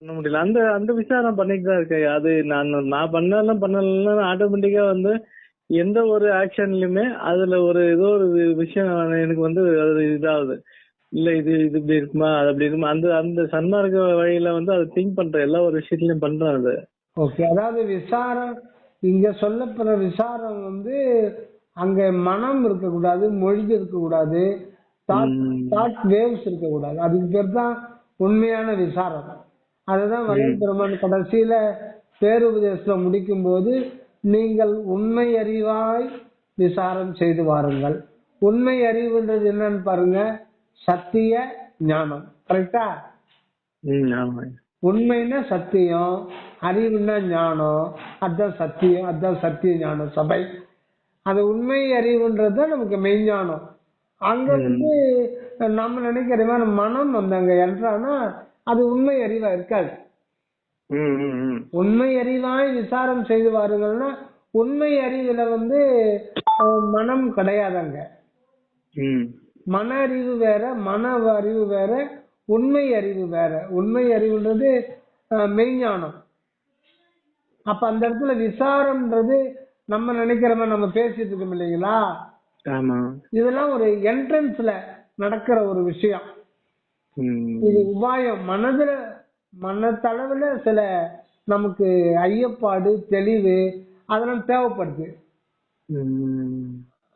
பண்ண முடியல. அந்த அந்த விஷயம் நான் பண்ணிட்டு தான் இருக்கேன். அது நான் பண்ணலாம் ஆட்டோமேட்டிக்கா வந்து எந்த ஒரு ஆக்ஷன்லயுமே அதுல ஏதோ ஒரு விஷயம் எனக்கு வந்து அது இதாகுது. இல்ல இது இது இப்படி இருக்குமா, அது அப்படி இருக்குமா, அந்த அந்த சன்மார்க்க வழியில வந்து அதை திங்க் பண்றேன். எல்லா ஒரு விஷயத்திலயும் பண்றேன் அது. ஓகே, அதாவது விசாரம், இங்க சொல்லப்படுற விசாரம் வந்து அங்க மனம் இருக்கக்கூடாது, மொழி இருக்கக்கூடாது, தாட் வேவ்ஸ் இருக்கக்கூடாது. அதுக்கு பேர் தான் உண்மையான விசாரம். அதுதான் வள்ளல் பெருமான் கடைசியில பேருபதேசத்துல முடிக்கும் போது, நீங்கள் உண்மை அறிவாய் விசாரம் செய்து வாருங்கள். உண்மை அறிவுன்றது என்னன்னு பாருங்க, சத்திய ஞானம். கரெக்டா? உண்மைன்னா சத்தியம், அறிவுன்னா ஞானம். அதுதான் சத்தியம், அதுதான் சத்திய ஞானம் சபை. அது உண்மை அறிவுன்றது நமக்கு மெய்ஞானம். அங்க வந்து நம்ம நினைக்கிற மாதிரி மனம் வந்து அங்க என்றானா அது உண்மை அறிவா இருக்காது. உண்மை அறிவாய் விசாரம் செய்து வாருங்கள்னா உண்மை அறிவுல வந்து மனம் கிடையாதுங்க. மன அறிவு வேற, மன அறிவு வேற, உண்மை அறிவு வேற. உண்மை அறிவுன்றது மெய்ஞானம். அப்ப அந்த இடத்துல விசாரம்ன்றது நம்ம நினைக்கிற மாதிரி நம்ம பேசிட்டு இருக்கோம் இல்லைங்களா, இதெல்லாம் ஒரு என்ட்ரன்ஸ்ல நடக்கிற ஒரு விஷயம். இது உபாயம். மனத்தளவுல சில நமக்கு ஐயப்பாடு, தெளிவு அதெல்லாம் தேவைப்படுது.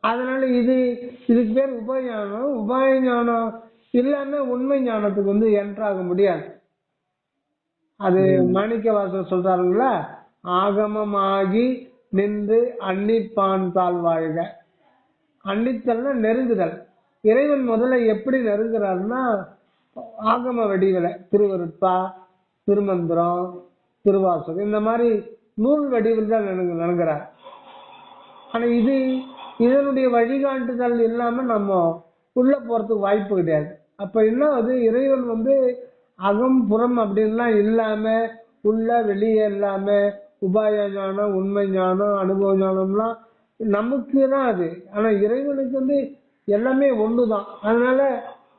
அதனால இதுக்கு பேர் உபஞானம். உபாய ஞானம் இல்லாம உண்மை ஞானத்துக்கு வந்து என்ட்ராக முடியாது. அது மாணிக்கவாசகர் சொல்றாருங்களா, ஆகமமாகி நின்று அன்னிப்பான் தாழ் வாழ்க. அன்னித்தல்னா நெருங்குதல். இறைவன் முதல்ல எப்படி நெருங்குறாருன்னா ஆகம வடிவில, திருவருட்பா, திருமந்திரம், திருவாசகம், இந்த மாதிரி நூல் வடிவில் தான் நெருங்குறார். ஆனா இதனுடைய வழிகாட்டுதல் இல்லாம நம்ம உள்ள போறதுக்கு வாய்ப்பு கிடையாது. அப்ப என்ன அது, இறைவன் வந்து அகம் புறம் அப்படின்லாம் இல்லாம, உள்ள வெளியே இல்லாம, உபாய ஞானம், உண்மை ஞானம், அனுபவ ஞானம்லாம் நமக்கு தான் அது. ஆனா இறைவனுக்கு வந்து எல்லாமே ஒண்ணுதான். அதனால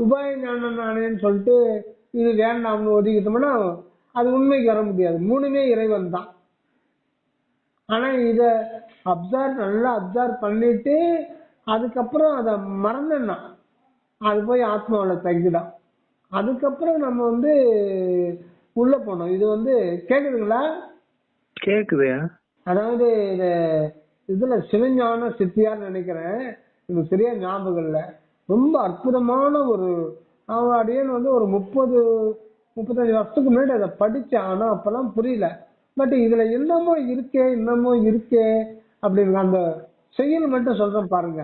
உபாய ஞானம் நானேன்னு சொல்லிட்டு இது வேண்டாம்னு ஒதுக்கிட்டோம்னா அது உண்மைக்கு வர முடியாது. மூணுமே இறைவன் தான். ஆனா இத நல்லா அப்சர்வ் பண்ணிட்டு அதுக்கப்புறம் அதை மறந்துடணும், அது போய் ஆத்மாவில தங்கிடும். அதுக்கப்புறம் நம்ம வந்து உள்ள போனோம். இது வந்து கேக்குதுங்களா? கேக்குது. அதாவது இதுல சிவஞான சித்தியார் நினைக்கிறேன், எனக்கு சரியா ஞாபகம் இல்ல. ரொம்ப அற்புதமான ஒரு அடியன் வந்து ஒரு 30-35 வருஷத்துக்கு முன்னாடி அதை படிச்சேன். ஆனா அப்பெல்லாம் புரியல. பட் இதுல இன்னமும் இருக்கே அப்படின்னு அந்த செயல் மட்டும் சொல்றேன் பாருங்க.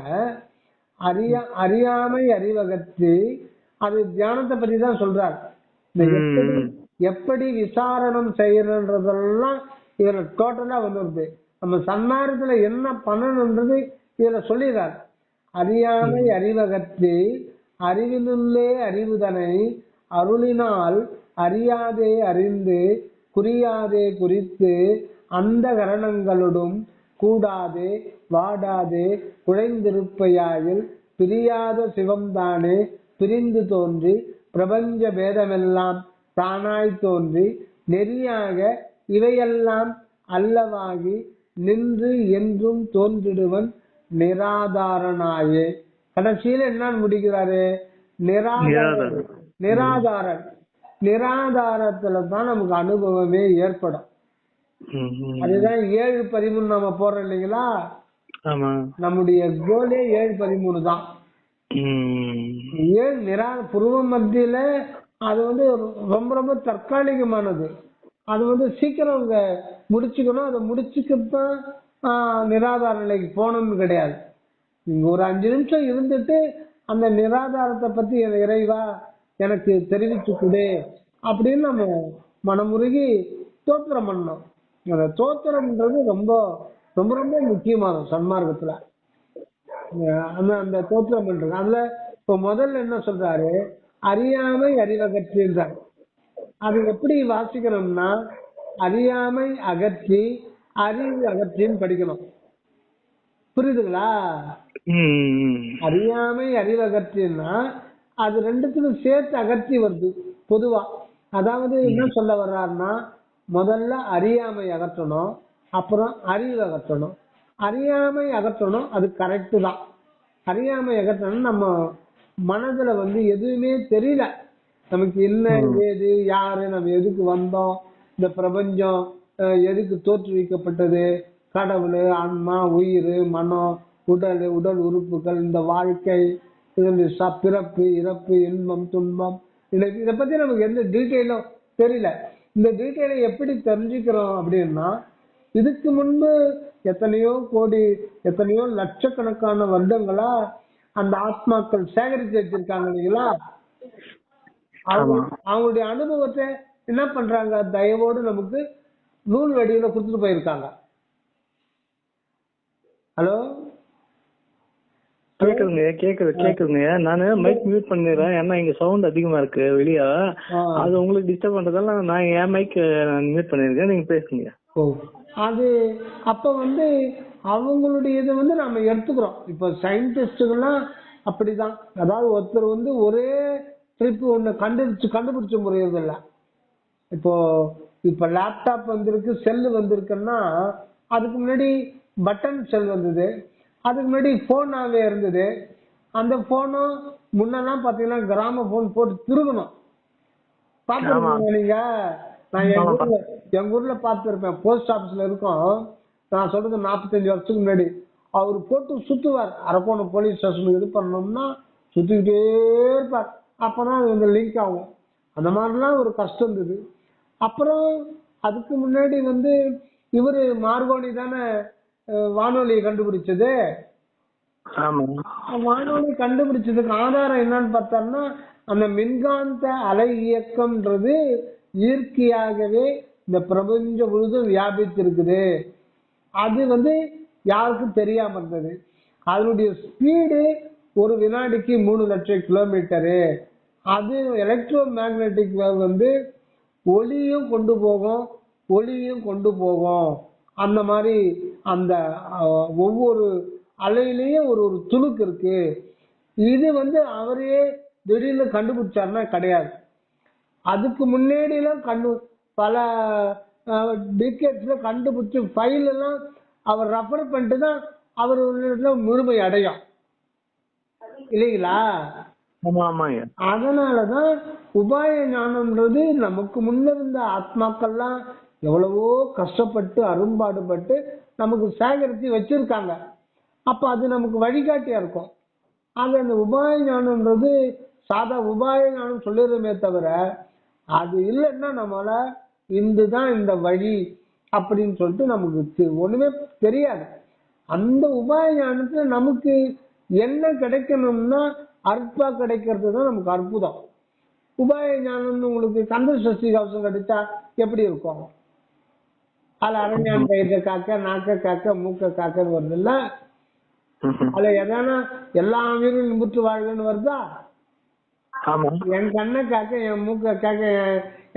அறியாமை அறிவகத்து, அது தியானத்தை பத்தி தான் சொல்றாரு. எப்படி விசாரணம் செய்யறதெல்லாம் இதுல டோட்டலா வந்துருது. நம்ம சன்மார்க்கத்துல என்ன பண்ணணும்ன்றது இதுல சொல்லிடுறாரு. அறியாமை அறிவகத்து அறிவினுள்ளே அறிவுதனை அருளினால் அறியாதே அறிந்து குறியாதே குறித்து அந்த கரணங்களோடும் கூடாதே வாடாதே குழைந்திருப்பையாயில் பிரியாத சிவம்தானே பிரிந்து தோன்றி பிரபஞ்ச பேதமெல்லாம் தானாய் தோன்றி நெறியாக இவையெல்லாம் அல்லவாகி நின்று என்றும் தோன்றிடுவன் நிராதாரனாயே. கடைசியில என்னன்னு முடிக்கிறாரு, நிராதாரன். நிராதாரத்துல தான் நமக்கு அனுபவமே ஏற்படும். அதுதான் 7-13 நம்ம போறோம் இல்லைங்களா, நம்முடைய கோலே 7-13 தான். புருவ மத்தியில அது வந்து ரொம்ப ரொம்ப தற்காலிகமானது. அது வந்து சீக்கிரம் முடிச்சுக்கணும். அதை முடிச்சுக்கத்தான் நிராதார நிலைக்கு போகணும்னு கிடையாது. இங்க ஒரு 5 நிமிஷம் இருந்துட்டு அந்த நிராதாரத்தை பத்தி இறைவா எனக்கு தெரிவிச்சு கொடு அப்படின்னு நம்ம மனமுருகி தோத்திரம் பண்ணணும். அந்த தோத்திரம்ன்றது ரொம்ப ரொம்ப ரொம்ப முக்கியமானது சன்மார்க்கத்துல. அந்த தோத்திரம் பண்றது அதுல இப்ப முதல்ல என்ன சொல்றாரு, அறியாமை அறிவகற்றின்றார். அது எப்படி வாசிக்கணும்னா அறியாமை அகற்றி அறிவு அகற்றின்னு படிக்கணும். புரியுதுங்களா? அறியாமை அறிவகற்றின்னா அது ரெண்டுத்துக்கும் சேர்த்து அகற்றி வருது பொதுவா. அதாவது என்ன சொல்ல வர்றாருன்னா, முதல்ல அறியாமை அகற்றணும், அப்புறம் அறிவு அகற்றணும். அறியாமை அகற்றணும், அது கரெக்டு தான். அறியாமை அகற்றணும், நம்ம மனதுல எதுவுமே தெரியல, நமக்கு என்ன ஏது யாரு, நம்ம எதுக்கு வந்தோம், இந்த பிரபஞ்சம் எதுக்கு தோற்றுவிக்கப்பட்டது, கடவுள், ஆன்மா, உயிர், மனம், உடல், உடல் உறுப்புகள், இந்த வாழ்க்கை, பிறப்பு இறப்பு, இன்பம் துன்பம், இதை பத்தி நமக்கு எந்த டீட்டெயிலும் தெரியல. இந்த டீட்டெயிலை எப்படி தெரிஞ்சுக்கிறோம் அப்படின்னா, இதுக்கு முன்பு எத்தனையோ கோடி எத்தனையோ லட்சக்கணக்கான வருடங்களா அந்த ஆத்மாக்கள் சேகரித்து வச்சிருக்காங்க இல்லைங்களா. அவங்களுடைய அனுபவத்தை என்ன பண்றாங்க, தயவோடு நமக்கு நூல் வடிவில கொடுத்துட்டு போயிருக்காங்க. ஹலோ, கேக்குதுங்க. நானு மைக் மியூட் பண்ணிடுறேன், ஏன்னா இங்க சவுண்ட் அதிகமா இருக்கு வெளியா. அது உங்களுக்கு டிஸ்டர்ப் பண்றதால நான் என் மைக் மியூட் பண்ணிருக்கேன், நீங்க பேசுங்க. அது அப்ப அவங்களுடைய இதை நாம எடுத்துக்கிறோம். இப்ப சயின்டிஸ்டுகள்லாம் அப்படிதான். அதாவது ஒருத்தர் ஒரே ட்ரிப் ஒண்ணு கண்டுபிடிச்சு முறையது இல்ல. இப்ப லேப்டாப் வந்திருக்கு, செல்லு வந்திருக்குன்னா, அதுக்கு முன்னாடி பட்டன் செல் வந்தது, அதுக்கு முன்னாடி போனாவே இருந்தது. அந்த போனும் முன்னெல்லாம் பாத்தீங்கன்னா கிராம போன் போட்டு திருகணும், பாத்துருக்கீங்க நீங்க. நான் எங்க ஊர்ல பாத்துருப்பேன், போஸ்ட் ஆபீஸ்ல இருக்கும். நான் சொல்றது 45 வருஷத்துக்கு முன்னாடி. அவரு போட்டு சுத்துவார், அரக்கோணம் போலீஸ் ஸ்டேஷனுக்கு இது பண்ணோம்னா சுத்திக்கிட்டே இருப்பார். அப்பதான் அது லிங்க் ஆகும். அந்த மாதிரிலாம் ஒரு கஷ்டம் இருந்தது. அப்புறம் அதுக்கு முன்னாடி இவரு மார்கோனி தானே வானொலியை கண்டுபிடிச்சது. வானொலி கண்டுபிடிச்சதுக்கு ஆதாரம் என்னன்னு பார்த்தோம்னா, அந்த மின்காந்த அலை இயக்கம்ன்றது இயற்கையாகவே இந்த பிரபஞ்சம் முழுதும் வியாபித்திருக்குது. அது யாருக்கும் தெரியாம இருந்தது. அதனுடைய ஸ்பீடு ஒரு வினாடிக்கு 3 லட்சம் கிலோமீட்டரு. அது எலக்ட்ரோ மேக்னெட்டிக் வேவ் ஒளியும் கொண்டு போகும், ஒளியும் கொண்டு போகும். அந்த மாதிரி அந்த ஒவ்வொரு அலையிலேயும் ஒரு ஒரு துணுக்கு இருக்கு. இது அவரே திடீர்னு கண்டுபிடிச்சாருன்னா கிடையாது. அதுக்கு முன்னாடி எல்லாம் பல டிகேட்ஸ்ல கண்டுபிடிச்சு ஃபைல் எல்லாம் அவர் ரெஃபர் பண்ணிட்டு தான் அவர் முழுமை அடையும் இல்லைங்களா. அதனாலதான் உபாய ஞானம்ன்றது நமக்கு முன்னிருந்த ஆத்மாக்கள்லாம் எவ்வளவோ கஷ்டப்பட்டு அரும்பாடுபட்டு நமக்கு சேகரித்து வச்சிருக்காங்க. அப்ப அது நமக்கு வழிகாட்டியா இருக்கும். ஆக அந்த உபாய ஞானம்ன்றது சாதா உபாய ஞானம் சொல்லிடுமே தவிர, அது இல்லைன்னா நம்மளால இதுதான் இந்த வழி அப்படின்னு சொல்லிட்டு நமக்கு ஒண்ணுமே தெரியாது. அந்த உபாய ஞானத்துல நமக்கு என்ன கிடைக்கணும்னா அற்பா கிடைக்கிறது தான் நமக்கு அற்புதம். உபாய ஞானம் உங்களுக்கு கந்த சஷ்டி கவசம் கிடைச்சா எப்படி இருக்கும்? அதுல அரஞ்சான் பயிர்க்க காக்க, நாக்க காக்க, மூக்க காக்கன்னு வருது இல்ல. அதுல எதானா எல்லா உயிரும் நிமித்து வாழ்கன்னு வருதா? என் கண்ணை காக்க, என் மூக்க காக்க,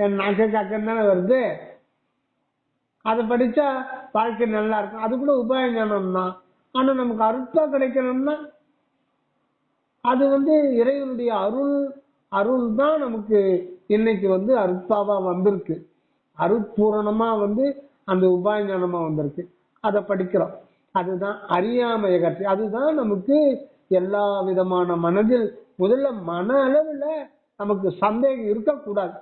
என் நாக்க காக்கன்னு தானே வருது. அதை படிச்சா வாழ்க்கை நல்லா இருக்கும். அது கூட உபாய ஞானம் தான். ஆனா நமக்கு அருட்பா கிடைக்கணும்னா அது இறைவனுடைய அருள் தான் நமக்கு இன்னைக்கு அருட்பாவா வந்திருக்கு. அருட்பூரணமா அந்த உபாய ஞானமா வந்திருக்கு. அதை படிக்கிறோம். அதுதான் அறியாமை அகற்றி. அதுதான் நமக்கு எல்லா விதமான மனதில் முதல்ல மன அளவுல நமக்கு சந்தேகம் இருக்கக்கூடாது.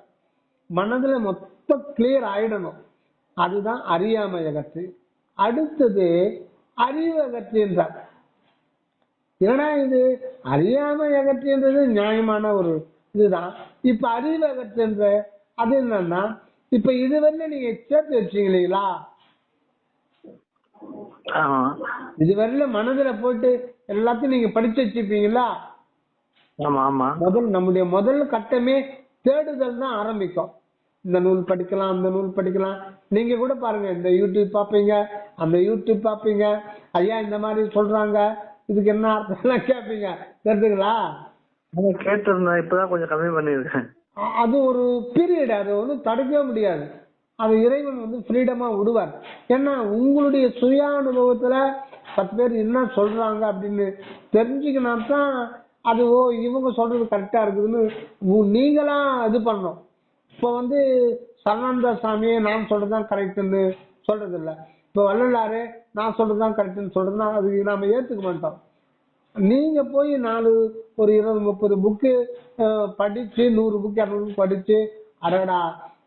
மனதுல மொத்தம் கிளியர் ஆயிடணும். அதுதான் அறியாமை அகற்றி. அடுத்தது அறிவு அகற்றி என்றார். ஏன்னா இது அறியாமை அகற்றின்றது நியாயமான ஒரு இதுதான். இப்ப அறிவு அகற்றுன்ற அது என்னன்னா, இப்ப இதுவரை நீங்க சேர்த்து வச்சீங்களா, இதுவரையில மனதுல போட்டு எல்லாத்தையும் நீங்க படிச்சு வச்சுப்பீங்களா. நம்முடைய முதல் கட்டமே தேடுதல் தான் ஆரம்பிக்கும். இந்த நூல் படிக்கலாம், அந்த நூல் படிக்கலாம். நீங்க கூட பாருங்க, இந்த யூடியூப் பாப்பீங்க, அந்த யூடியூப் பாப்பீங்க, ஐயா இந்த மாதிரி சொல்றாங்க, இதுக்கு என்ன அர்த்தம் கேட்பீங்க, தெரிஞ்சுங்களா? கேட்டிருந்தேன், இப்பதான் கொஞ்சம் கம்மி பண்ணிருக்கேன். அது ஒரு பீரியட், அது தடுக்கவே முடியாது. அது இறைவன் ஃப்ரீடமா விடுவார். ஏன்னா உங்களுடைய சுய அனுபவத்துல 10 பேர் என்ன சொல்றாங்க அப்படின்னு தெரிஞ்சுக்கினா தான் அது இவங்க சொல்றது கரெக்டா இருக்குதுன்னு நீங்களா இது பண்ணணும். இப்போ வந்து சரணானந்த சாமியை நான் சொல்றதுதான் கரெக்ட்னு சொல்றது இல்ல. இப்போ வள்ளலாரு நான் சொல்றதுதான் கரெக்ட்னு சொல்றதுன்னா அது நாம ஏத்துக்க மாட்டோம். நீங்க போய் ஒரு 20-30 புக்கு படிச்சு 100 புக்கு 200 படிச்சு அடடா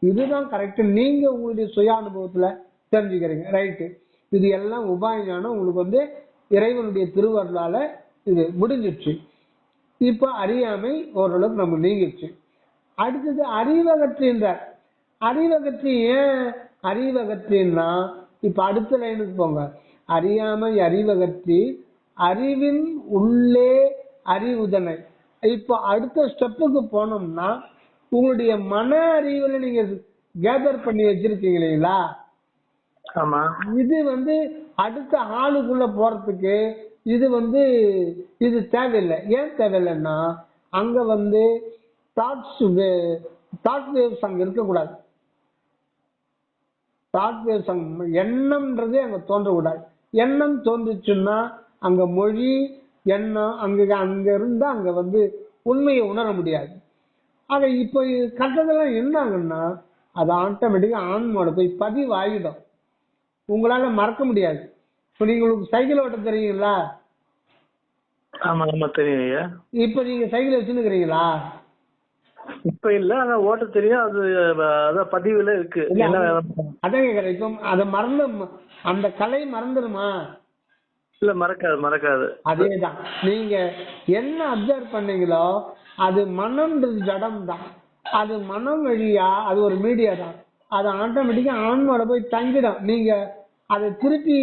இதுதான் கரெக்ட் நீங்க உங்களுடைய சுய அனுபவத்துல தெரிஞ்சுக்கிறீங்க, ரைட்டு. இது எல்லாம் உபாய ஞானம் உங்களுக்கு வந்து இறைவனுடைய திருவருளால இது முடிஞ்சிடுச்சு. இப்ப அறியாமை ஓரளவுக்கு நம்ம நீங்கிடுச்சு. அடுத்தது அறிவகற்றின்றார். அறிவகற்றி ஏன் அறிவகற்றின்னா இப்ப அடுத்த லைனுக்கு போங்க. அறியாமை அறிவகற்றி அறிவின் உள்ளே அறிவுதனை. இப்ப அடுத்த ஸ்டெப்புக்கு போனோம்னா உங்களுடைய மன அறிவுல நீங்க கேதர் பண்ணி வச்சிருக்கீங்க இல்லைங்களா, இது வந்து அடுத்த ஆளுக்குள்ள போறதுக்கு இது வந்து இது தேவையில்லை. ஏன் தேவையில்லைன்னா அங்க வந்து தாட் வேவ்ஸ் அங்க இருக்கக்கூடாது. தாட் வேவ்ஸ் எண்ணம்ன்றதே அங்க தோன்றக்கூடாது. எண்ணம் தோன்றுச்சுன்னா அங்க மொழி எண்ணம் அங்க இருந்தா அங்க வந்து உண்மையை உணர முடியாது. ஆக இப்ப கட்டதெல்லாம் என்ன ஆகுன்னா அது ஆட்டோமேட்டிக்கா ஆன்மோட போய் பதிவாகிடும். உங்களால மறக்க முடியாது. இப்ப நீங்க உங்களுக்கு சைக்கிள் ஓட்ட தெரியுங்களா? ஆமா ஆமா தெரியும். இப்ப நீங்க சைக்கிள் வச்சுருக்கீங்களா? இப்ப இல்ல, ஆனா ஓட்ட தெரியும். அது அதான் பதிவுல இருக்கு. அதான் கேக்குறேன். இப்ப அத மறந்து அந்த கலை மறந்துடுமா? இல்ல மறக்காது. அதேதான் நீங்க என்ன அப்சர்வ் பண்ணீங்களோ அது மனம்ன்றது ஜடம் தான். அது மனம் வழியா அது ஒரு மீடியா தான். அது ஆட்டோமேட்டிக்கா ஆன்மாவோட போய் தங்கிடும். நீங்க அதை திருப்பி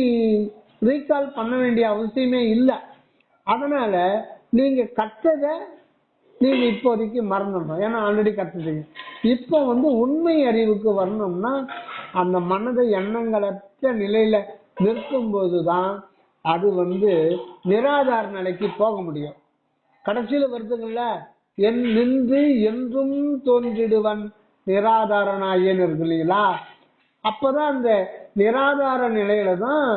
ரீகால் பண்ண வேண்டிய அவசியமே இல்லை. அதனால நீங்க கற்றதை நீங்க இப்போதைக்கு மறந்துடணும். ஏன்னா ஆல்ரெடி கற்றுட்டீங்க. இப்போ வந்து உண்மை அறிவுக்கு வரணும்னா அந்த மனதை எண்ணங்களற்ற நிலையில நிற்கும் போதுதான் அது வந்து நிராதார நிலைக்கு போக முடியும். கடைசியில வருதுங்கள்ல நின்று என்றும் தோன்றிடுவன் நிராதாரனாயன் இருக்கு இல்லைங்களா, அப்பதான் அந்த நிராதார நிலையில தான்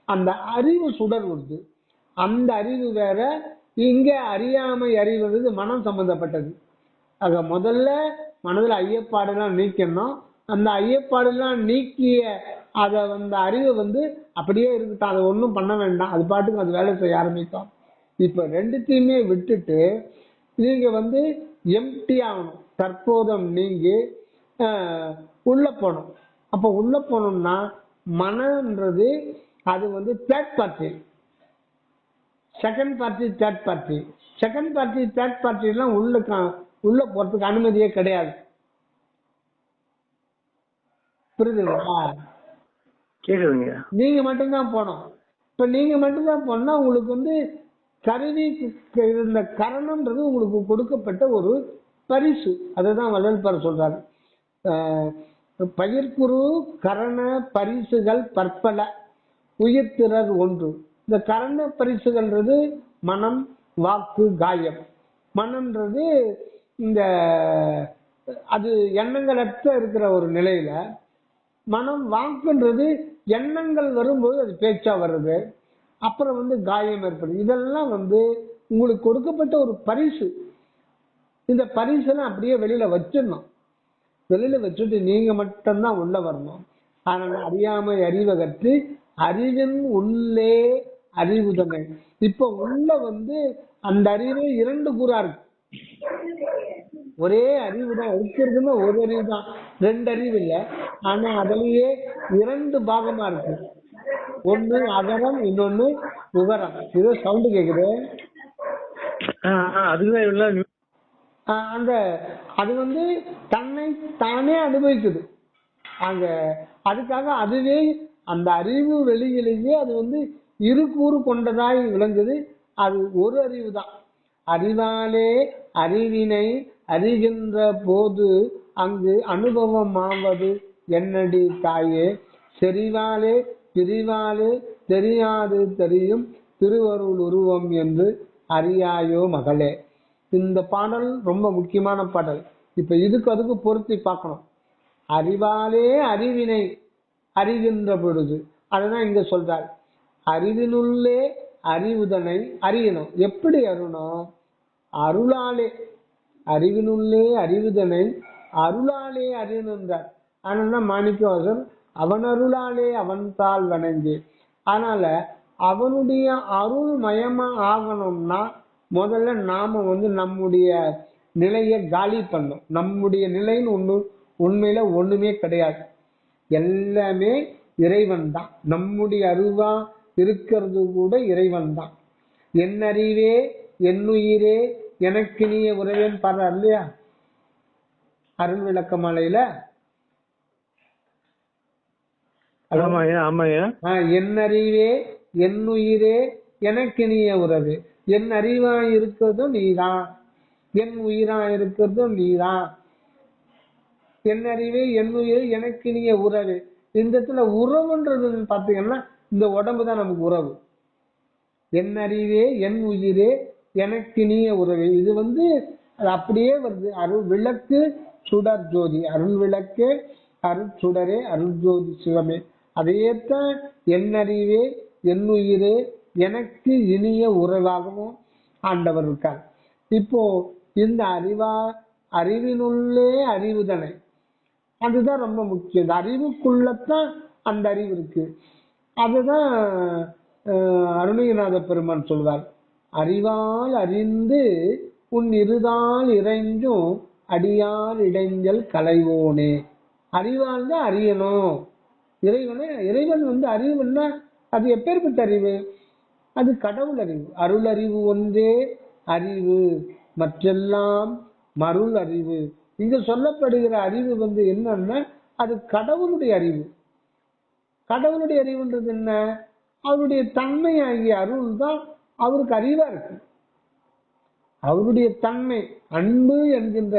அந்த அறிவு சுடர் வருது. அந்த அறிவு வேற, இங்க அறியாமை அறிவுறது மனம் சம்பந்தப்பட்டது. ஆக முதல்ல மனதில் ஐயப்பாடெல்லாம் நீக்கணும். அந்த ஐயப்பாடெல்லாம் நீக்கிய அந்த அறிவு வந்து அப்படியே இருக்கட்டும், அதை ஒன்றும் பண்ண வேண்டாம், அது பாட்டுக்கு அது வேலை செய்ய ஆரம்பிக்கும். இப்ப ரெண்டுத்தையுமே விட்டுட்டு நீங்க வந்து எம்டி ஆகணும். தற்போதம் நீங்கி உள்ள போகணும். அப்ப உள்ள போனோம்னா மனம்ன்றது அது வந்து third party, second party, third party. Second party third party எல்லாம் உள்ள போறதுக்கு அனுமதியே கிடையாது. புரியுதுங்களா? கேக்குதுங்க. நீங்க மட்டும்தான் போனோம். இப்ப நீங்க மட்டும்தான் போனா உங்களுக்கு வந்து கருவி இந்த கரணம்ன்றது உங்களுக்கு கொடுக்கப்பட்ட ஒரு பரிசு. அதுதான் வள்ளல் சொல்றாரு. பயிர்குரு கரண பரிசுகள் பற்பல உயிர்த்திறர் ஒன்று. இந்த கரண பரிசுகள்ன்றது மனம் வாக்கு காயம். மனம்ன்றது இந்த அது எண்ணங்களற்ற இருக்கிற ஒரு நிலையில, மனம் வாக்குன்றது எண்ணங்கள் வரும்போது அது பேச்சா வருது. அப்புறம் வந்து காயம் ஏற்படுது. இதெல்லாம் வந்து உங்களுக்கு கொடுக்கப்பட்ட ஒரு பரிசு. இந்த பரிசெல்லாம் அப்படியே வெளியில வச்சிடணும். வெளியில வச்சுட்டு நீங்க மட்டும்தான் உள்ள வரணும். அதனால அறியாமை அறிவகற்றி அறிவின் உள்ளே அறிவுதனை. இப்ப உள்ள வந்து அந்த அறிவே 2 கூறா இருக்கு. ஒரே அறிவு தான் இருக்கிறதுன்னா ஒரு அறிவு தான், 2 அறிவு இல்லை. ஆனா அதுலயே 2 பாகமா இருக்கு. ஒண்ணு அகரம், இன்னொன்னு உகரம். இது சவுண்ட் கேக்குது. அந்த அது வந்து தன்னை தானே அனுபவிக்குது. அங்க அதுக்காக அதுவே அந்த அறிவு வெளியிலேயே அது வந்து 2 கூறு கொண்டதாய் விளங்குது. அது ஒரு அறிவு தான். அறிவாலே அறிவினை அறிகின்ற போது அங்கு அனுபவம் ஆவது என்னடி தாயே, செறிவாலே பிரிவாலே தெரியாது தெரியும் திருவருள் உருவம் என்று அறியாயோ மகளே. இந்த பாடல் ரொம்ப முக்கியமான பாடல். இப்ப அதுக்கு பொருத்தி பார்க்கணும். அறிவாலே அறிவினை அறிகின்ற பொழுது, அதுதான் இங்க சொல்றார். அறிவினுள்ளே அறிவுதனை அறியணும். எப்படி அறியணும்? அருளாலே. அறிவினுள்ளே அறிவுதனை அருளாலே அறியணுன்றார். அதனால மாணிக்கவாசர் அவன் அருளாலே அவன் தாள் வணங்கி. அதனால அவனுடைய அருள் மயமா ஆகணும்னா முதல்ல நாம நம்முடைய நிலையை காலி பண்ணும். நம்முடைய நிலைன்னு உண்மையில ஒண்ணுமே கிடையாது, எல்லாமே இறைவன் தான். நம்முடைய அறிவா இருக்கிறது கூட இறைவன் தான். என் அறிவே என்னுயிரே எனக்கு நீ உறவேன்னு பாடுறார் இல்லையா அருள் விளக்க மாலையில. என் அறிவே என்னுயிரே எனக்கு நீ உறவு. என் அறிவா இருக்கிறதும் நீதான், என் உயிரா இருக்கிறதும் நீதான். என் அறிவே என்னுயிரே எனக்கு நீ உறவு. இந்த இடத்துல உறவுன்றது பாத்தீங்கன்னா இந்த உடம்பு தான் நமக்கு உறவு. என் அறிவே என் உயிரே எனக்கு நீ உறவு. இது அது அப்படியே வருது. அருள் விளக்கு சுடர் ஜோதி, அருள் விளக்கே அருள் சுடரே அருள் ஜோதி சிவமே. அதையேத்தான் என் அறிவே என் உயிரே எனக்கு இனிய உறவாகவும் ஆண்டவர் இருக்கார். இப்போ இந்த அறிவினுள்ளே அறிவுதனை, அதுதான் ரொம்ப முக்கியம். அறிவுக்குள்ளத்தான் அந்த அறிவு இருக்கு. அதுதான் அருணகிரிநாத பெருமான் சொல்வார், அறிவால் அறிந்து உன் இருதால் இறைஞ்சும் அடியால் இடைஞ்சல் களைவோனே. அறிவால் தான் அறியணும் இறைவன். அறிவுன்னா அது எப்பேற்பட்ட அறிவு? அது கடவுள் அறிவு. அருள் அறிவு ஒன்றே அறிவு, மற்றெல்லாம் மருள் அறிவு. இங்க சொல்லப்படுகிற அறிவு என்னன்னா அது கடவுளுடைய அறிவு. கடவுளுடைய அறிவுன்றது என்ன? அவருடைய தன்மை ஆகிய அருள் தான் அவருக்கு அறிவா இருக்கு. அவருடைய தன்மை அன்பு என்கின்ற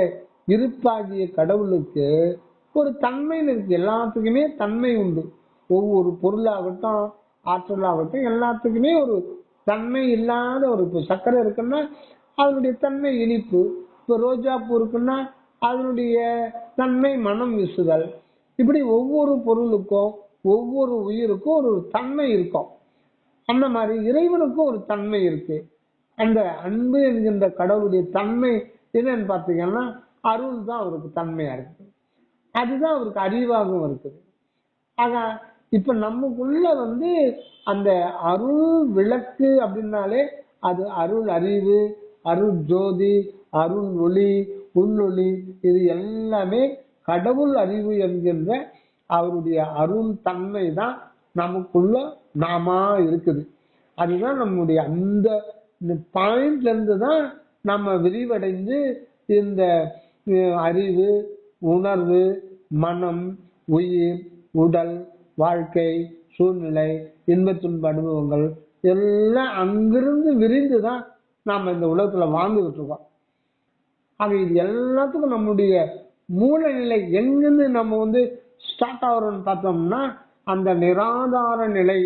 இருப்பாகிய கடவுளுக்கு ஒரு தன்மை இருக்கு. எல்லாத்துக்குமே தன்மை உண்டு. ஒவ்வொரு பொருளாகட்டும் ஆற்றலாகட்டும் எல்லாத்துக்குமே ஒரு தன்மை இல்லாத ஒரு, இப்போ சர்க்கரை இருக்குன்னா அதனுடைய தன்மை இனிப்பு. இப்போ ரோஜா பூ இருக்குன்னா அதனுடைய தன்மை மனம் வீசுதல். இப்படி ஒவ்வொரு பொருளுக்கும் ஒவ்வொரு உயிருக்கும் ஒரு தன்மை இருக்கும். அந்த மாதிரி இறைவனுக்கும் ஒரு தன்மை இருக்கு. அந்த அன்பு என்கின்ற கடவுளுடைய தன்மை என்னன்னு பாத்தீங்கன்னா அருள் தான் அவருக்கு தன்மையா இருக்கு. அதுதான் அவருக்கு அறிவாகவும் இருக்குது. ஆக இப்ப நமக்குள்ள அந்த அருள் விளக்கு அப்படின்னாலே அது அருள் அறிவு, அருள் ஜோதி, அருள் ஒளி, உள்ளொளி, இது எல்லாமே கடவுள் அறிவு என்கின்ற அவருடைய அருள் தன்மை தான் நமக்குள்ள நாமா இருக்குது. அதுதான் நம்முடைய அந்த பாயிண்ட்ல இருந்து தான் நம்ம விரிவடைந்து இந்த அறிவு, உணர்வு, மனம், உயிர், உடல், வாழ்க்கை, சூழ்நிலை, இன்ப துன்ப அனுபவங்கள் எல்லாம் அங்கிருந்து விரிந்துதான் நாம இந்த உலகத்துல வாழ்ந்துகிட்டு இருக்கோம். ஆக இது எல்லாத்துக்கும் நம்முடைய மூலநிலை எங்கிருந்து நம்ம ஸ்டார்ட் ஆகிறோம்னு பார்த்தோம்னா அந்த நிராதார நிலை.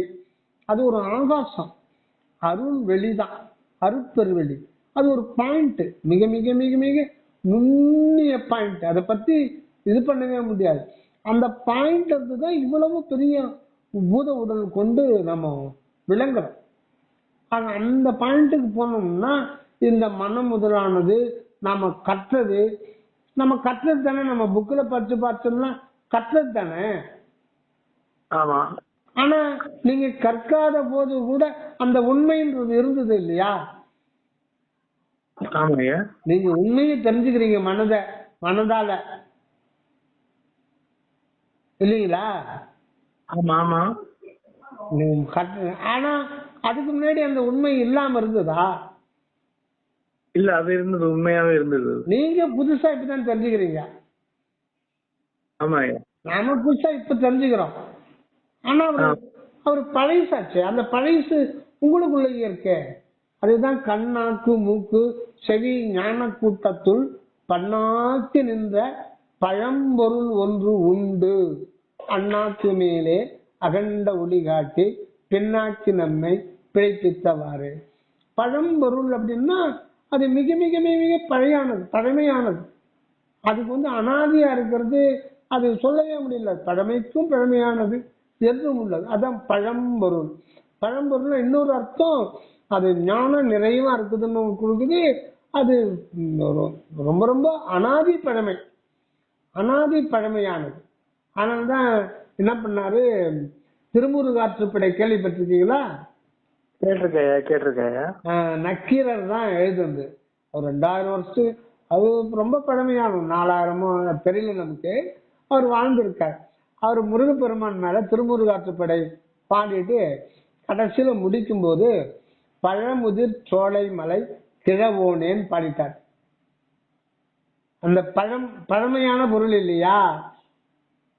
அது ஒரு ஆகாசம், அருள் வெளிதான், அருட்பெருவெளி. அது ஒரு பாயிண்ட், மிக மிக மிக மிக நுண்ணிய பாயிண்ட். அதை பத்தி இது பண்ணவே முடியாது. அந்த பாயிண்ட் தான் இவ்வளவு பெரிய பூத உடல் கொண்டு நம்ம விளங்குறோம். அந்த பாயிண்ட்டுக்கு போனோம்னா இந்த மனம் முதலானது நாம கற்றது தானே. நம்ம புக்ல படிச்சு பார்த்தோம்னா கற்றது தானே. ஆமா. ஆனா நீங்க கற்காத போது கூட அந்த உண்மைன்றது இருந்தது இல்லையா? நீங்க உண்மையை தெரிஞ்சுக்கிறீங்க மனதால இல்லீங்களா? ஆமா ஆமா. ஆனா அதுக்கு முன்னாடி அந்த உண்மை இல்லாம இருந்ததா? இல்ல, அது இருந்தது, உண்மையாவே இருந்தது. நீங்க புதுசா இப்பதான் தெரிஞ்சுக்கிறீங்க. ஆமா, நாம புதுசா இப்ப தெரிஞ்சுக்கிறோம். ஆனா அவரு பழைசாச்சு. அந்த பழைசு உங்களுக்குள்ளேயே இருக்கே. அதுதான் கண்ணாக்கு மூக்கு செவி ஞான கூட்டத்துள் பன்னாக்கு நின்ற பழம்பொருள் ஒன்று உண்டு, அண்ணாக்கு மேலே அகண்ட ஒளி காட்டி பின்னாக்கி நம்மை பிழைப்பித்தவாறு. பழம்பொருள் அப்படின்னா அது மிக மிக மிக மிக பழமையானது. அதுக்கு அனாதியா இருக்கிறது அது சொல்லவே முடியல. பழமைக்கும் பழமையானது என்றும் உள்ளது. அதான் பழம்பொருள். பழம்பொருள் இன்னொரு அர்த்தம் அது ஞான நிறைவா இருக்குதுன்னு கொடுக்குது. அது ரொம்ப ரொம்ப அனாதி பழமை. அனாதி பழமையானது. அதனாலதான் என்ன பண்ணாரு, திருமுருகாற்றுப்படை கேள்விப்பட்டிருக்கீங்களா? கேட்டிருக்கேன். நக்கீரர் தான் எழுதுந்து. ஒரு 2000 வருஷம், அது ரொம்ப பழமையான 4000 தெரியல நமக்கு. அவர் வாழ்ந்திருக்கார். அவர் முருகப்பெருமான் மேல திருமுருகாற்றுப்படை பாடிட்டு கடைசியில முடிக்கும் போது பழமுதிர் சோலை மலை கிழவோனேன்னு பாடிட்டார். அந்த பழமையான பொருள் இல்லையா?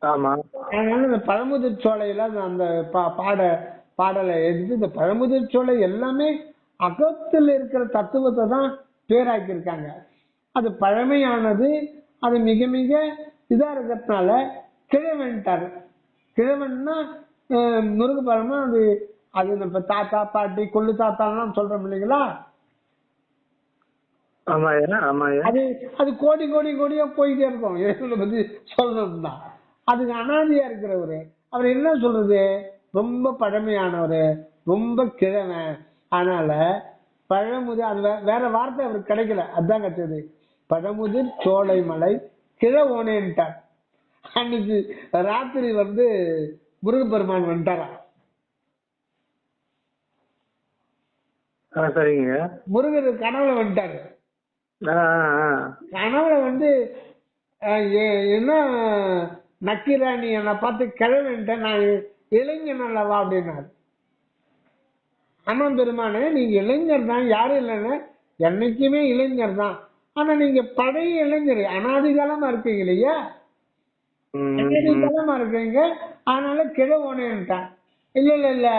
ஆமா. அதனால இந்த பழமுதிர் சோலையில அந்த பாடலை எடுத்து, இந்த பழமுதிர் சோலை எல்லாமே அகத்தில் இருக்கிற தத்துவத்தை தான் பேராக்கி இருக்காங்க. அது பழமையானது, அது மிக மிக இதா இருக்கிறதுனால கிழவன்ட்டாரு. கிழவன்னா முருகப்பெருமான், அது அது நம்ம தாத்தா பாட்டி கொள்ளு தாத்தாலாம் சொல்றோம் இல்லைங்களா? அது அது கோடி கோடி கோடியா போயிட்டே இருக்கும். இறைவனை பத்தி சொல்லணும்னா அதுக்கு அனாதியா இருக்கிறவரு. அவர் என்ன சொல்றது, ரொம்ப பழமையானவரு, ரொம்ப கிழவன். அதனால பழமுதிர், அது வேற வார்த்தை அவருக்கு கிடைக்கல, அதுதான் கிடைச்சது. பழமுதிர் சோலை மலை கிழவோனேன்ட்டார். அன்னைக்கு ராத்திரி முருகப்பெருமான் வந்துட்டாரா. சரிங்க. முருகர் கனவுல வந்துட்டாரு. கனவுல என்ன நக்கீராணி என்னை பார்த்து கிழவன்ட்ட, நான் இளைஞன் அல்லவா அப்படின்னாரு. ஆமா பெருமானே, நீங்க இளைஞர் தான், யாரும் இல்லைன்னு, என்னைக்குமே இளைஞர் தான். ஆனா நீங்க பழைய இளைஞர், அனாதிகாலமா இருக்கீங்க இல்லையா, அனாதிகாலமா இருக்கீங்க, அதனால கிழவோனேன்ட்டான். இல்ல இல்ல இல்ல,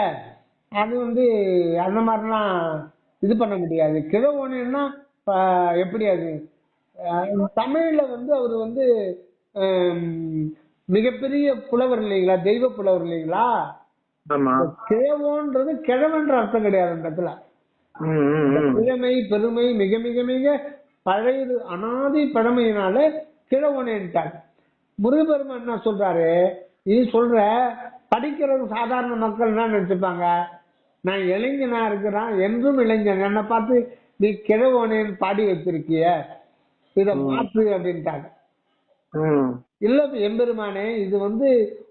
அது அந்த மாதிரிலாம் இது பண்ண முடியாது. கிழவோனேன்னா எப்படி அது? தமிழ்ல அவரு மிகப்பெரிய புலவர் இல்லைங்களா, தெய்வ புலவர் இல்லைங்களா? கிழவோன்றது கிழவன்ற அர்த்தம் கிடையாது அந்த இடத்துல. கிழமை பெருமை மிக மிக மிக பழையது, அனாதி பழமையினால கிழவோனேன்ட்டார். முருகப்பெருமான் என்ன சொல்றாரு, இது சொல்ற படிக்கிறது சாதாரண மக்கள் என்ன நினைச்சுப்பாங்க, நான் இளைஞனா இருக்கிறான், என்றும் இளைஞன், என்னை பார்த்து நீ கிழவோனேன்னு பாடி வச்சிருக்கிய, இத மாத்து அப்படின்ட்டாங்க. இல்ல எம்பெருமானே, இது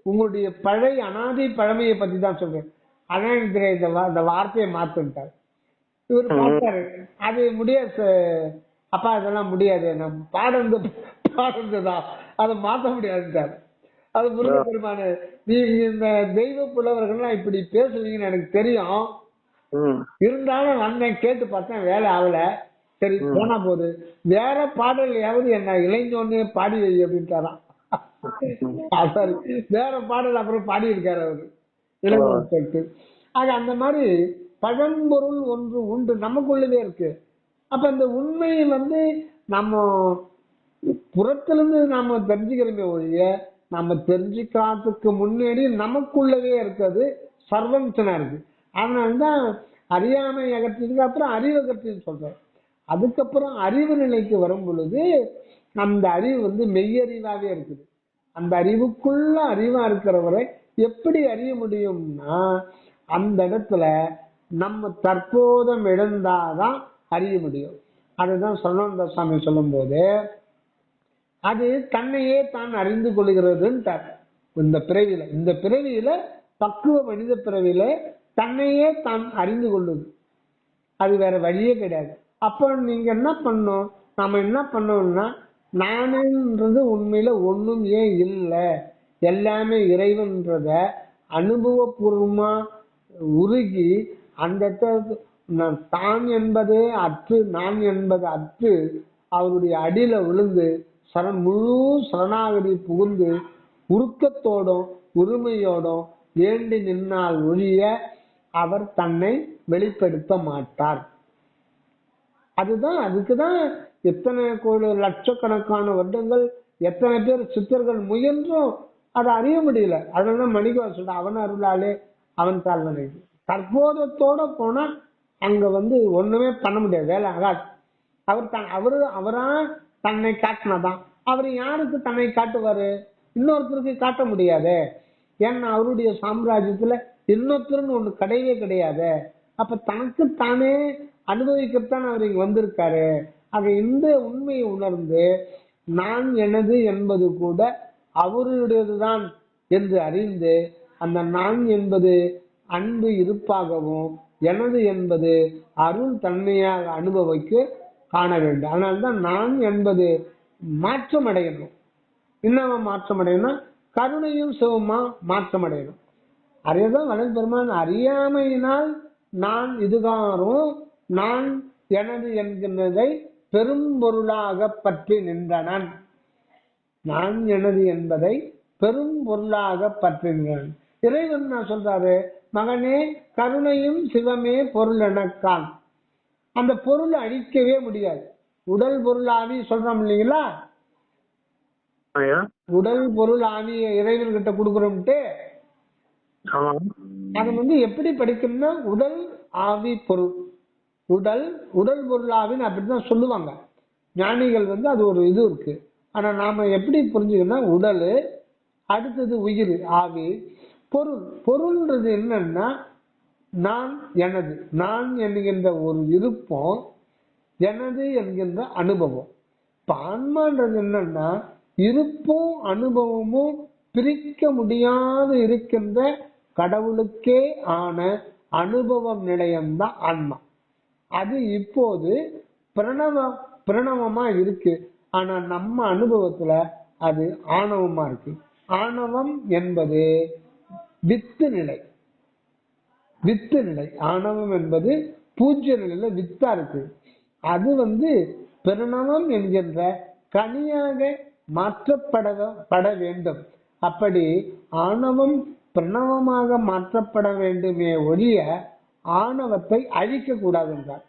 உங்களுடைய பழைய அனாதி பழமையை பத்தி தான் சொல்றேன், அதான் எனக்கு தெரியாது, இந்த வார்த்தையை மாத்துட்டாரு. இவர் பார்த்தாரு, அது முடியாது அப்பா, இதெல்லாம் முடியாது, நம்ம பாடுறதுதான், அதை மாத்த முடியாதுட்டாரு. அது முருகப்பெருமானு, நீங்க இந்த தெய்வ புலவர்கள்லாம் இப்படி பேசுவீங்கன்னு எனக்கு தெரியும், இருந்தாலும் வந்தேன், கேட்டு பார்த்தேன், வேலை ஆகல, சரி போனா போது, வேற பாடலையாவது என்ன இளைஞனே பாடி வை அப்படின்ட்டாராம். சரி, வேற பாடல் அப்புறம் பாடி இருக்காரு அவரு இளைஞர். ஆக அந்த மாதிரி பழம்பொருள் ஒன்று உண்டு, நமக்குள்ளவே இருக்கு. அப்ப இந்த உண்மையை நம்ம புறத்திலிருந்து நாம தெரிஞ்சுக்கிறோமே ஒழிய, நம்ம தெரிஞ்சுக்காததுக்கு முன்னாடி நமக்குள்ளவே இருக்கிறது சர்வம்சனா இருக்கு. அதனால்தான் அறியாமை அகற்றிதுக்கு அப்புறம் அறிவு அகற்றின்னு சொல்றேன். அதுக்கப்புறம் அறிவு நிலைக்கு வரும் பொழுது அந்த அறிவு மெய்யறிவாவே இருக்குது. அந்த அறிவுக்குள்ள அறிவா இருக்கிறவரை எப்படி அறிய முடியும்னா, அந்த இடத்துல நம்ம தற்போதம் இழந்தாதான் அறிய முடியும். அதுதான் சொன்ன சாமி சொல்லும் போது, அது தன்னையே தான் அறிந்து கொள்கிறதுன்னு இந்த பிறவியில பக்குவ மனித பிறவியில தன்னையே தான் அறிந்து கொள்ளுது. அது வேற வழியே கிடையாது. அப்ப நீங்க என்ன பண்ணணும், நாம என்ன பண்ணோம்னா, நானுன்றது உண்மையில ஒண்ணும் ஏன் இல்லை, எல்லாமே இறைவன்றத அனுபவபூர்வமா உருகி அந்த தான் என்பதே அற்று நான் என்பது அற்று அவருடைய அடியில விழுந்து முழு சரணாகதி புகுந்து உருக்கத்தோடும் உரிமையோடும் வேண்டி நின்னால் ஒழிய அவர் தன்னை வெளிப்படுத்த மாட்டார். அதுக்குதான் எத்தனை லட்சக்கணக்கான வருடங்கள் எத்தனை பேர் சித்தர்கள் முயன்றும் அதை அறிய முடியல. அதனால மணிக்கவாசல் சொல்ற, அவன் அருளாலே அவன் தாழ்வனை. தற்போதத்தோட போனா அங்க ஒண்ணுமே பண்ண முடியாது, வேலை ஆகாது. அவரா தன்னை காட்டினாதான். அவர் யாருக்கு தன்னை காட்டுவாரு, இன்னொருத்தருக்கு காட்ட முடியாது. ஏன்னா அவருடைய சாம்ராஜ்யத்துல இன்னொருத்தருன்னு ஒண்ணு கிடையவே கிடையாது. அப்ப தனக்கு தானே அனுபவிக்கத்தான் அவர் இங்க வந்திருக்காரு. ஆக இந்த உண்மையை உணர்ந்து நான் எனது என்பது கூட அவருடையதுதான் என்று அறிந்து அந்த நான் என்பது அன்பு இருப்பாகவும் எனது என்பது அருள் தன்மையாக அனுபவிக்க காண வேண்டும். அதனால்தான் நான் என்பது மாற்றம் அடையணும். என்னவா மாற்றம் அடையணும்? கருணையும் சிவமா மாற்றம் அடையணும். அறியதான் வளர் பெருமான் அறியாமையினால் நான் இதுகாரும் நான் எனது என்கின்றதை பெரும்பொருளாக பற்றி நின்றனன். நான் எனது என்பதை பெரும் பொருளாக பற்றி நின்றனன். இறைவன் நான் சொல்றாரு, மகனே கருணையும் சிவமே பொருள் எனக்கான். அந்த பொருள் அழிக்கவே முடியாது. உடல் பொருள் ஆவி சொல்றோம் இல்லைங்களா? உடல் பொருள் ஆவிய இறைவன் கிட்ட கொடுக்குறோம்ட்டு அது எப்படி படிக்கணும்னா உடல் ஆவி பொருள். உடல் உடல் பொருள் ஆவின்னு அப்படிதான் சொல்லுவாங்க ஞானிகள். அது ஒரு இது இருக்கு. ஆனா நாம எப்படி புரிஞ்சுக்கணும்னா உடல், அடுத்தது உயிர், ஆவி, பொருள். பொருள்ன்றது என்னன்னா நான் எனது, நான் என்கின்ற ஒரு இருப்பம், எனது என்கின்ற அனுபவம். இப்ப ஆன்மான்றது என்னன்னா இருப்பும் அனுபவமும் பிரிக்க முடியாது இருக்கின்ற கடவுளுக்கே ஆன அனுபவ நிலையம்தான் ஆன்மா. அது இப்போது பிரணவமா இருக்கு. ஆனா நம்ம அனுபவத்துல அது ஆணவமா இருக்கு. ஆணவம் என்பது வித்து நிலை. வித்து நிலை. ஆணவம் என்பது பூஜ்ய நிலையில வித்தா இருக்கு. அது பிரணவம் என்கின்ற கனியாக மாற்றப்பட வேண்டும். அப்படி ஆணவம் பிரணவமாக மாற்றப்பட வேண்டுமே ஒழிய ஆணவத்தை அழிக்க கூடாது என்றார்.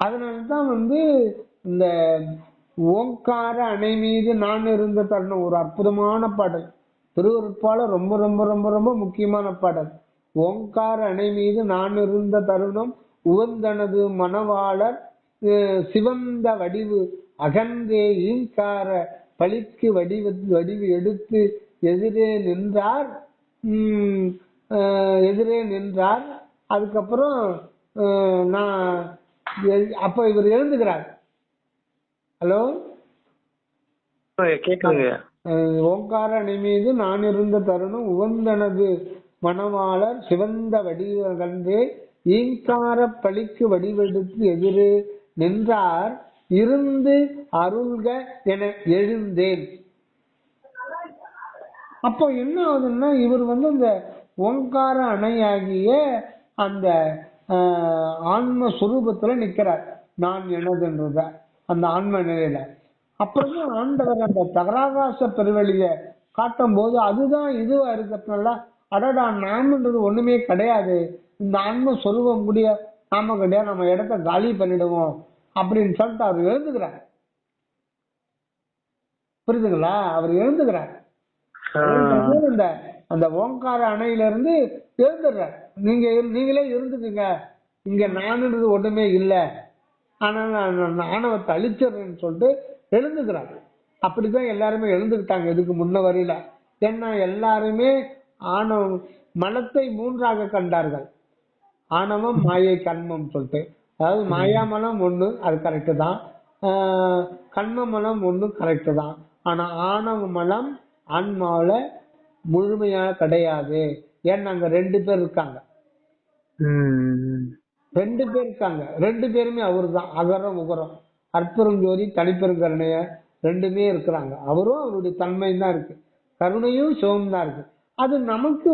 அதனால்தான் இந்த ஓங்கார அணை மீது நான் இருந்த தருணம் ஒரு அற்புதமான பாடல். திருவருட்பால ரொம்ப ரொம்ப ரொம்ப ரொம்ப முக்கியமான பாடல். ஓங்கார அணை மீது நான் இருந்த தருணம் உவந்தனது மணவாளர் சிவந்த வடிவு அகன்றே ஈங்கார பழிக்கு வடிவு எடுத்து எதிரே நின்றார். அதுக்கப்புறம் நான் அப்ப இவர் எழுந்துக்கிறார். ஹலோ கேக்குதுங்க. ஓங்கார அணை மீது நான் இருந்த தருணம் உவந்தனது மணவாளர் சிவந்த வடிவகன்றே ஈங்கார பழிக்கு வடிவெடுத்து எதிரே நின்றார் இருந்து அருள்க என எழுந்தேன். அப்போ என்ன ஆகுதுன்னா இவர் இந்த ஓங்கார அணையாகிய அந்த ஆன்ம சுரூபத்துல நிக்கிறார். நான் எனதுன்றத அந்த ஆன்ம நிலையில. அப்புறம் ஆண்டவர் அந்த தகராகாச பெருவெளிய காட்டும் போது அதுதான் இதுவா இருக்கிறதுனால அடடா நாமன்றது ஒண்ணுமே கிடையாது, இந்த ஆன்ம சொருபம் முடிய நாம கிடையாது, நம்ம இடத்த காலி பண்ணிடுவோம் அப்படின்னு சொல்லிட்டு அவர் எழுந்துக்கிறார். புரியுதுங்களா? அவர் எழுந்துக்கிறார். அந்த ஓங்கார அணையில இருந்து எழுந்துடுறார். நீங்களே இருந்துக்குங்க, இங்க நானுன்றது ஒண்ணுமே இல்லை, ஆனா நான் ஆணவத்தை அழிச்சிடுறேன்னு சொல்லிட்டு எழுந்துக்கிறார். அப்படிதான் எல்லாருமே எழுந்துக்கிட்டாங்க இதுக்கு முன்ன வரையில. ஏன்னா எல்லாருமே ஆணவம் மலத்தை மூன்றாக கண்டார்கள். ஆணவம் மாயை கண்மம் சொல்லிட்டு. அதாவது மாயா மலம் ஒண்ணு, அது கரெக்டு தான். கண்ம மலம் ஒண்ணு கரெக்டு தான். ஆனா ஆணவ மலம் ஆன்மாவில முழுமையா கிடையாது. ஏன்னா அங்க 2 பேர் இருக்காங்க. 2 பேர் இருக்காங்க. 2 பேருமே அவரு தான். அகரம் உகரம், அற்புதம் ஜோதி தனிப்பெருங்கருணைய 2மே இருக்கிறாங்க. அவரும் அவருடைய தன்மை தான் இருக்கு, கருணையும் சிவம் தான் இருக்கு. அது நமக்கு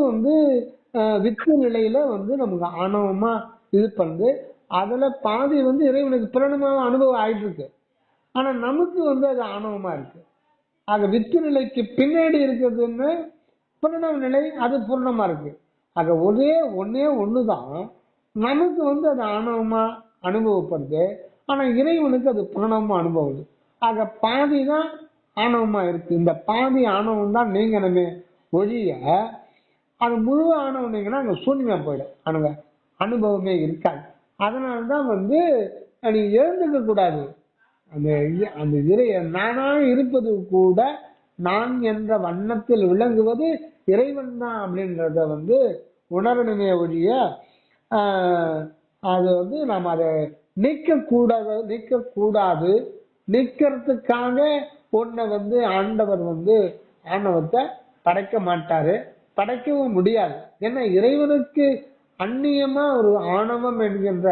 வித்து நிலையில நமக்கு ஆணவமா இது பண்ணு. அதுல பாதி இறைவனுக்கு பிரணமாக அனுபவம் ஆயிட்டு இருக்கு. ஆனா நமக்கு அது ஆணவமா இருக்கு. ஆக வித்து நிலைக்கு பின்னாடி இருக்கிறதுன்னு பிரணவ நிலை, அது பூர்ணமா இருக்கு. ஆக ஒன்னே ஒண்ணுதான் நமக்கு அது ஆணவமா அனுபவப்படுது. ஆனா இறைவனுக்கு அது பிரணவமா அனுபவம். ஆக பாதி தான் ஆணவமா இருக்கு. இந்த பாதி ஆணவம் தான் நீங்கணுமே ஒழிய அது முழு ஆணவம் நீங்கன்னா அங்க சூன்யமா போயிடும், அனுபவமே இருக்காது. அதனால்தான் நீ எழுந்துக்க கூடாது. அந்த இறை நானா இருப்பது கூட நான் என்ற வண்ணத்தில் விளங்குவது இறைவன் தான் அப்படின்றத உணரணுமே ஒழிய அது நாம் அதை நீக்க கூடாது. நிக்கிறதுக்காக உன்னை ஆண்டவர் ஆணவத்தை படைக்க மாட்டாரு, படைக்கவும் முடியாது. ஏன்னா இறைவனுக்கு அந்நியமா ஒரு ஆணவம் என்கின்ற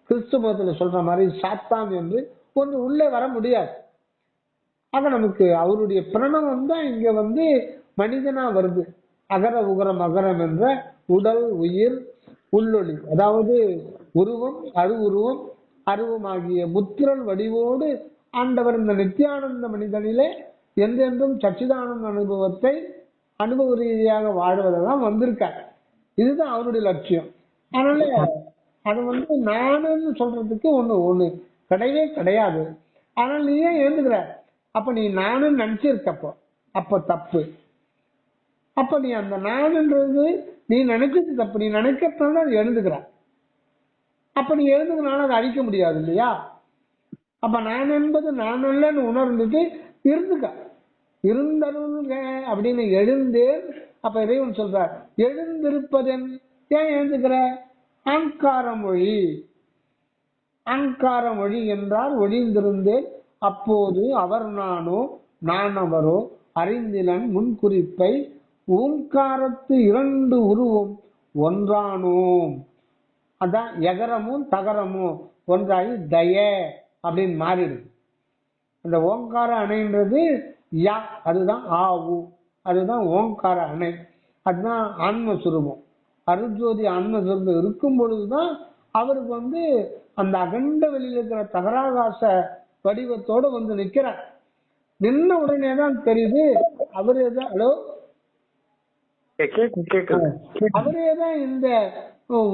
கிறிஸ்துவத்துல சொல்ற மாதிரி சாத்தான் என்று ஒன்று உள்ளே வர முடியாது. ஆக நமக்கு அவருடைய பிரணவம் தான் இங்க மனிதனா வருது. அகர உகரம் அகரம் என்ற உடல் உயிர் உள்ளொளி, அதாவது உருவம் அருவுருவம் அருவம் ஆகிய முத்திரல் வடிவோடு ஆண்டவர் இந்த நித்தியானந்த மனிதனிலே என்றென்றும் சச்சிதானந்த அனுபவத்தை அனுபவ ரீதியாக வாழ்வதெல்லாம் வந்திருக்கார். இதுதான் அவருடைய லட்சியம். அதனால அது நானுன்னு சொல்றதுக்கு ஒண்ணு கிடையவே கிடையாது. ஆனால் நீ ஏன் எழுந்துக்கிற? அப்ப நீ நானுன்னு நினைச்சிருக்கப்போ அப்ப தப்பு. அப்ப நீ அந்த நானுன்றது நீ நினைச்சது தப்பு. நீ நினைக்கிறதுனால அது எழுந்துக்கிற. அப்ப நீ எழுந்துக்கிறனால அதை அழிக்க முடியாது இல்லையா? அப்ப நான் என்பது நான் அல்லன்னு உணர்ந்துட்டு இருந்துக்க. இருந்தருள்க அப்படின்னு எழுந்தேன். அப்ப இறைவன் சொல்றார், எழுந்திருப்பதன் ஏன் எழுந்துக்கிற? அங்கார மொழி. அங்கார மொழி என்றால் ஒழிந்திருந்தேன். அப்போது அவர் நானோ நான் அவரோ அறிந்திலன் முன்குறிப்பை ஓங்காரத்து இரண்டு உருவம் ஒன்றானோம். அதான் எகரமும் தகரமும் ஒன்றாகி தய அப்படின்னு மாறிடுது. அந்த ஓங்கார அணைன்றது யா, அதுதான் ஆவு, அதுதான் ஓங்கார அணை. அதுதான் ஆன்மஸ்வரூபம். அருஜோதி ஆன்மஸ்வரூபம் இருக்கும் பொழுதுதான் அவருக்கு அந்த அகண்ட வெளியில் இருக்கிற தகராகாச வடிவத்தோடு நிக்கிறார். நின்ன உடனே தான் தெரியுது அவரேதான். ஹலோ, அவரேதான் இந்த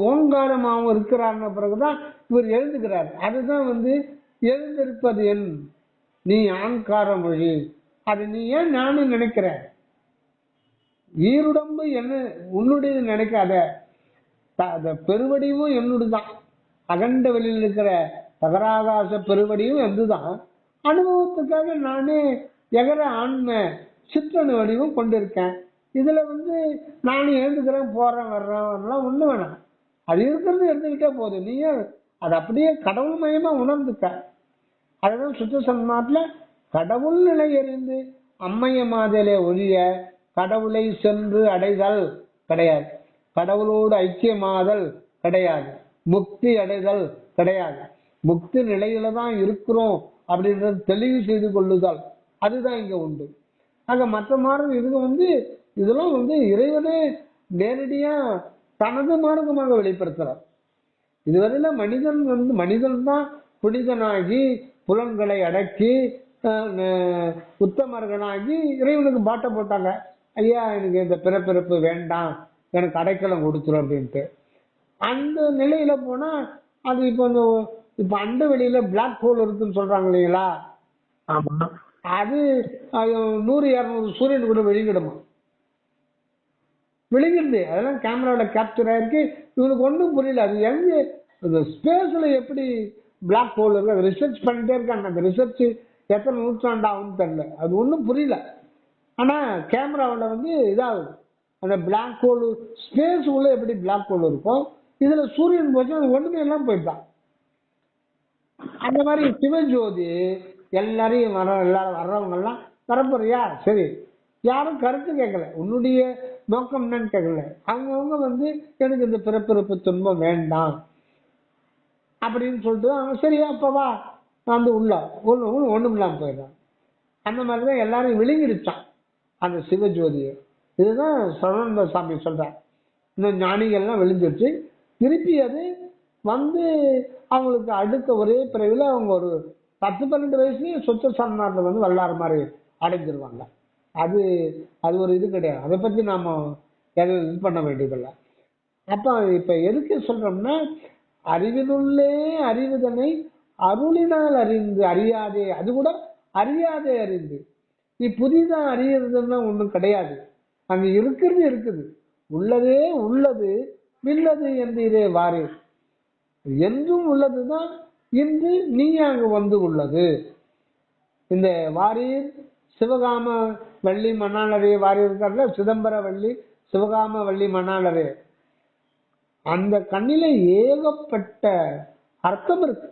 ஓங்காரமாவும் இருக்கிறார்ன பிறகுதான் இவர் எழுதுகிறார். அதுதான் எழுந்திருப்பது என் நீ ஆங்கார மொழி. அது நீ ஏன் நானும் நினைக்கிற? ஈருடம்பு என்ன உன்னுடையது நினைக்காத. பெருவடிவும் என்னுடையதான். அகண்ட வெளியில் இருக்கிற தகராகாச பெருவடியும் எந்துதான். அனுபவத்துக்காக நானே எகர ஆன்ம சிற்றணு வடிவும் கொண்டிருக்கேன். இதுல நானும் எழுந்துக்கிறேன், போறேன் வர்றேன் ஒண்ணு வேணாம். அது இருக்கிறது எடுத்துக்கிட்டே போகுது. நீயே அது அப்படியே கடவுள் மயமா உணர்ந்துக்க. அதுதான் சுத்த சன்மாட்டில் கடவுள் நிலை எறிந்து அம்மைய மாதிலே ஒழிய கடவுளை சென்று அடைதல் கிடையாது. கடவுளோடு ஐக்கியமாதல் கிடையாது. முக்தி அடைதல் கிடையாது. முக்தி நிலையில தான் இருக்கிறோம் அப்படின்றது தெளிவு செய்து கொள்ளுதல், அதுதான் இங்க உண்டு. ஆக மற்ற மார்க்கம் இதுக்கு இதெல்லாம் இறைவனே நேரடியா தனது மார்க்கமாக வெளிப்படுத்துறார். இதுவரையில மனிதன் மனிதன் தான் புனிதனாகி புலன்களை அடக்கி உத்தமர்களாகி இறைவனுக்கு பாட்டை போட்டாங்க. ஐயா எனக்கு இந்த பிறப்பிறப்பு வேண்டாம், எனக்கு அடைக்கலம் கொடுத்துரும் அப்படின்ட்டு. அந்த நிலையில போனா அது இப்ப அண்ட வெளியில பிளாக் ஹோல் இருக்குன்னு சொல்றாங்க இல்லைங்களா? அது 100-200 சூரியன் கூட வெளியிடுமா? வெளியிடுது. அதெல்லாம் கேமராவில கேப்சர் ஆயிருக்கு. இவனுக்கு ஒன்றும் புரியல. அது எங்க ஸ்பேஸ்ல எப்படி பிளாக் ஹோல் இருக்கு? அதை ரிசர்ச் பண்ணிட்டே இருக்காங்க. அந்த ரிசர்ச் எத்தனை நூற்றாண்டு ஆகும்னு தெரியல. அது ஒன்றும் புரியல. ஆனா கேமராவில் இதாகுது. அந்த பிளாக் ஹோல் ஸ்பேஸ் உள்ள எப்படி பிளாக் ஹோல் இருக்கும், இதுல சூரியன் போச்சு அது ஒண்ணுமே எல்லாம் போயிட்டான். அந்த மாதிரி சிவஜோதி எல்லாரையும் எல்லாரும் வர்றவங்க எல்லாம் வரப்போறியா? சரி, யாரும் கருத்து கேட்கல, உன்னுடைய நோக்கம் என்னன்னு கேட்கல. அவங்கவுங்க எனக்கு இந்த பிறப்பிறப்பு துன்பம் வேண்டாம் அப்படின்னு சொல்லிட்டு அவங்க சரியா அப்பவா உள்ள ஒண்ணும் இல்லாம போயிடுறான். அந்த மாதிரிதான் எல்லாரும் விழுங்கிடுச்சான் அந்த சிவஜோதியை. இதுதான் சரவண சாமி சொல்றார். இந்த ஞானிகள்லாம் விழுந்துருச்சு. திருப்பி அது அவங்களுக்கு அடுத்த ஒரே பிறவில அவங்க ஒரு 10-12 வயசுலயே சொச்ச சன்மார்ல வல்லாறு மாதிரி அடைஞ்சிருவாங்க. அது அது ஒரு இது கிடையாது. அதை பத்தி நாம எதுவும் இது பண்ண வேண்டியதில்லை. அப்ப இப்ப எதுக்கு சொல்றோம்னா, அறிவினுள்ளே அறிவுதனை அருளினால் அறிந்து அறியாதே, அது கூட அறியாதே அறிந்து. நீ புதிதா அறியறதுன்னா ஒண்ணும் கிடையாது. அங்க இருக்கிறது இருக்குது, உள்ளதே உள்ளது இல்லது என்று இதே வாரு என்றும் உள்ளதுதான் இன்று நீ அங்கு உள்ளது. இந்த வாரீர் சிவகாம வள்ளி மணாளரே வாரி இருக்கார்ல, சிதம்பர வள்ளி சிவகாம வள்ளி மணாளரே, அந்த கண்ணில ஏகப்பட்ட அர்த்தம் இருக்கு.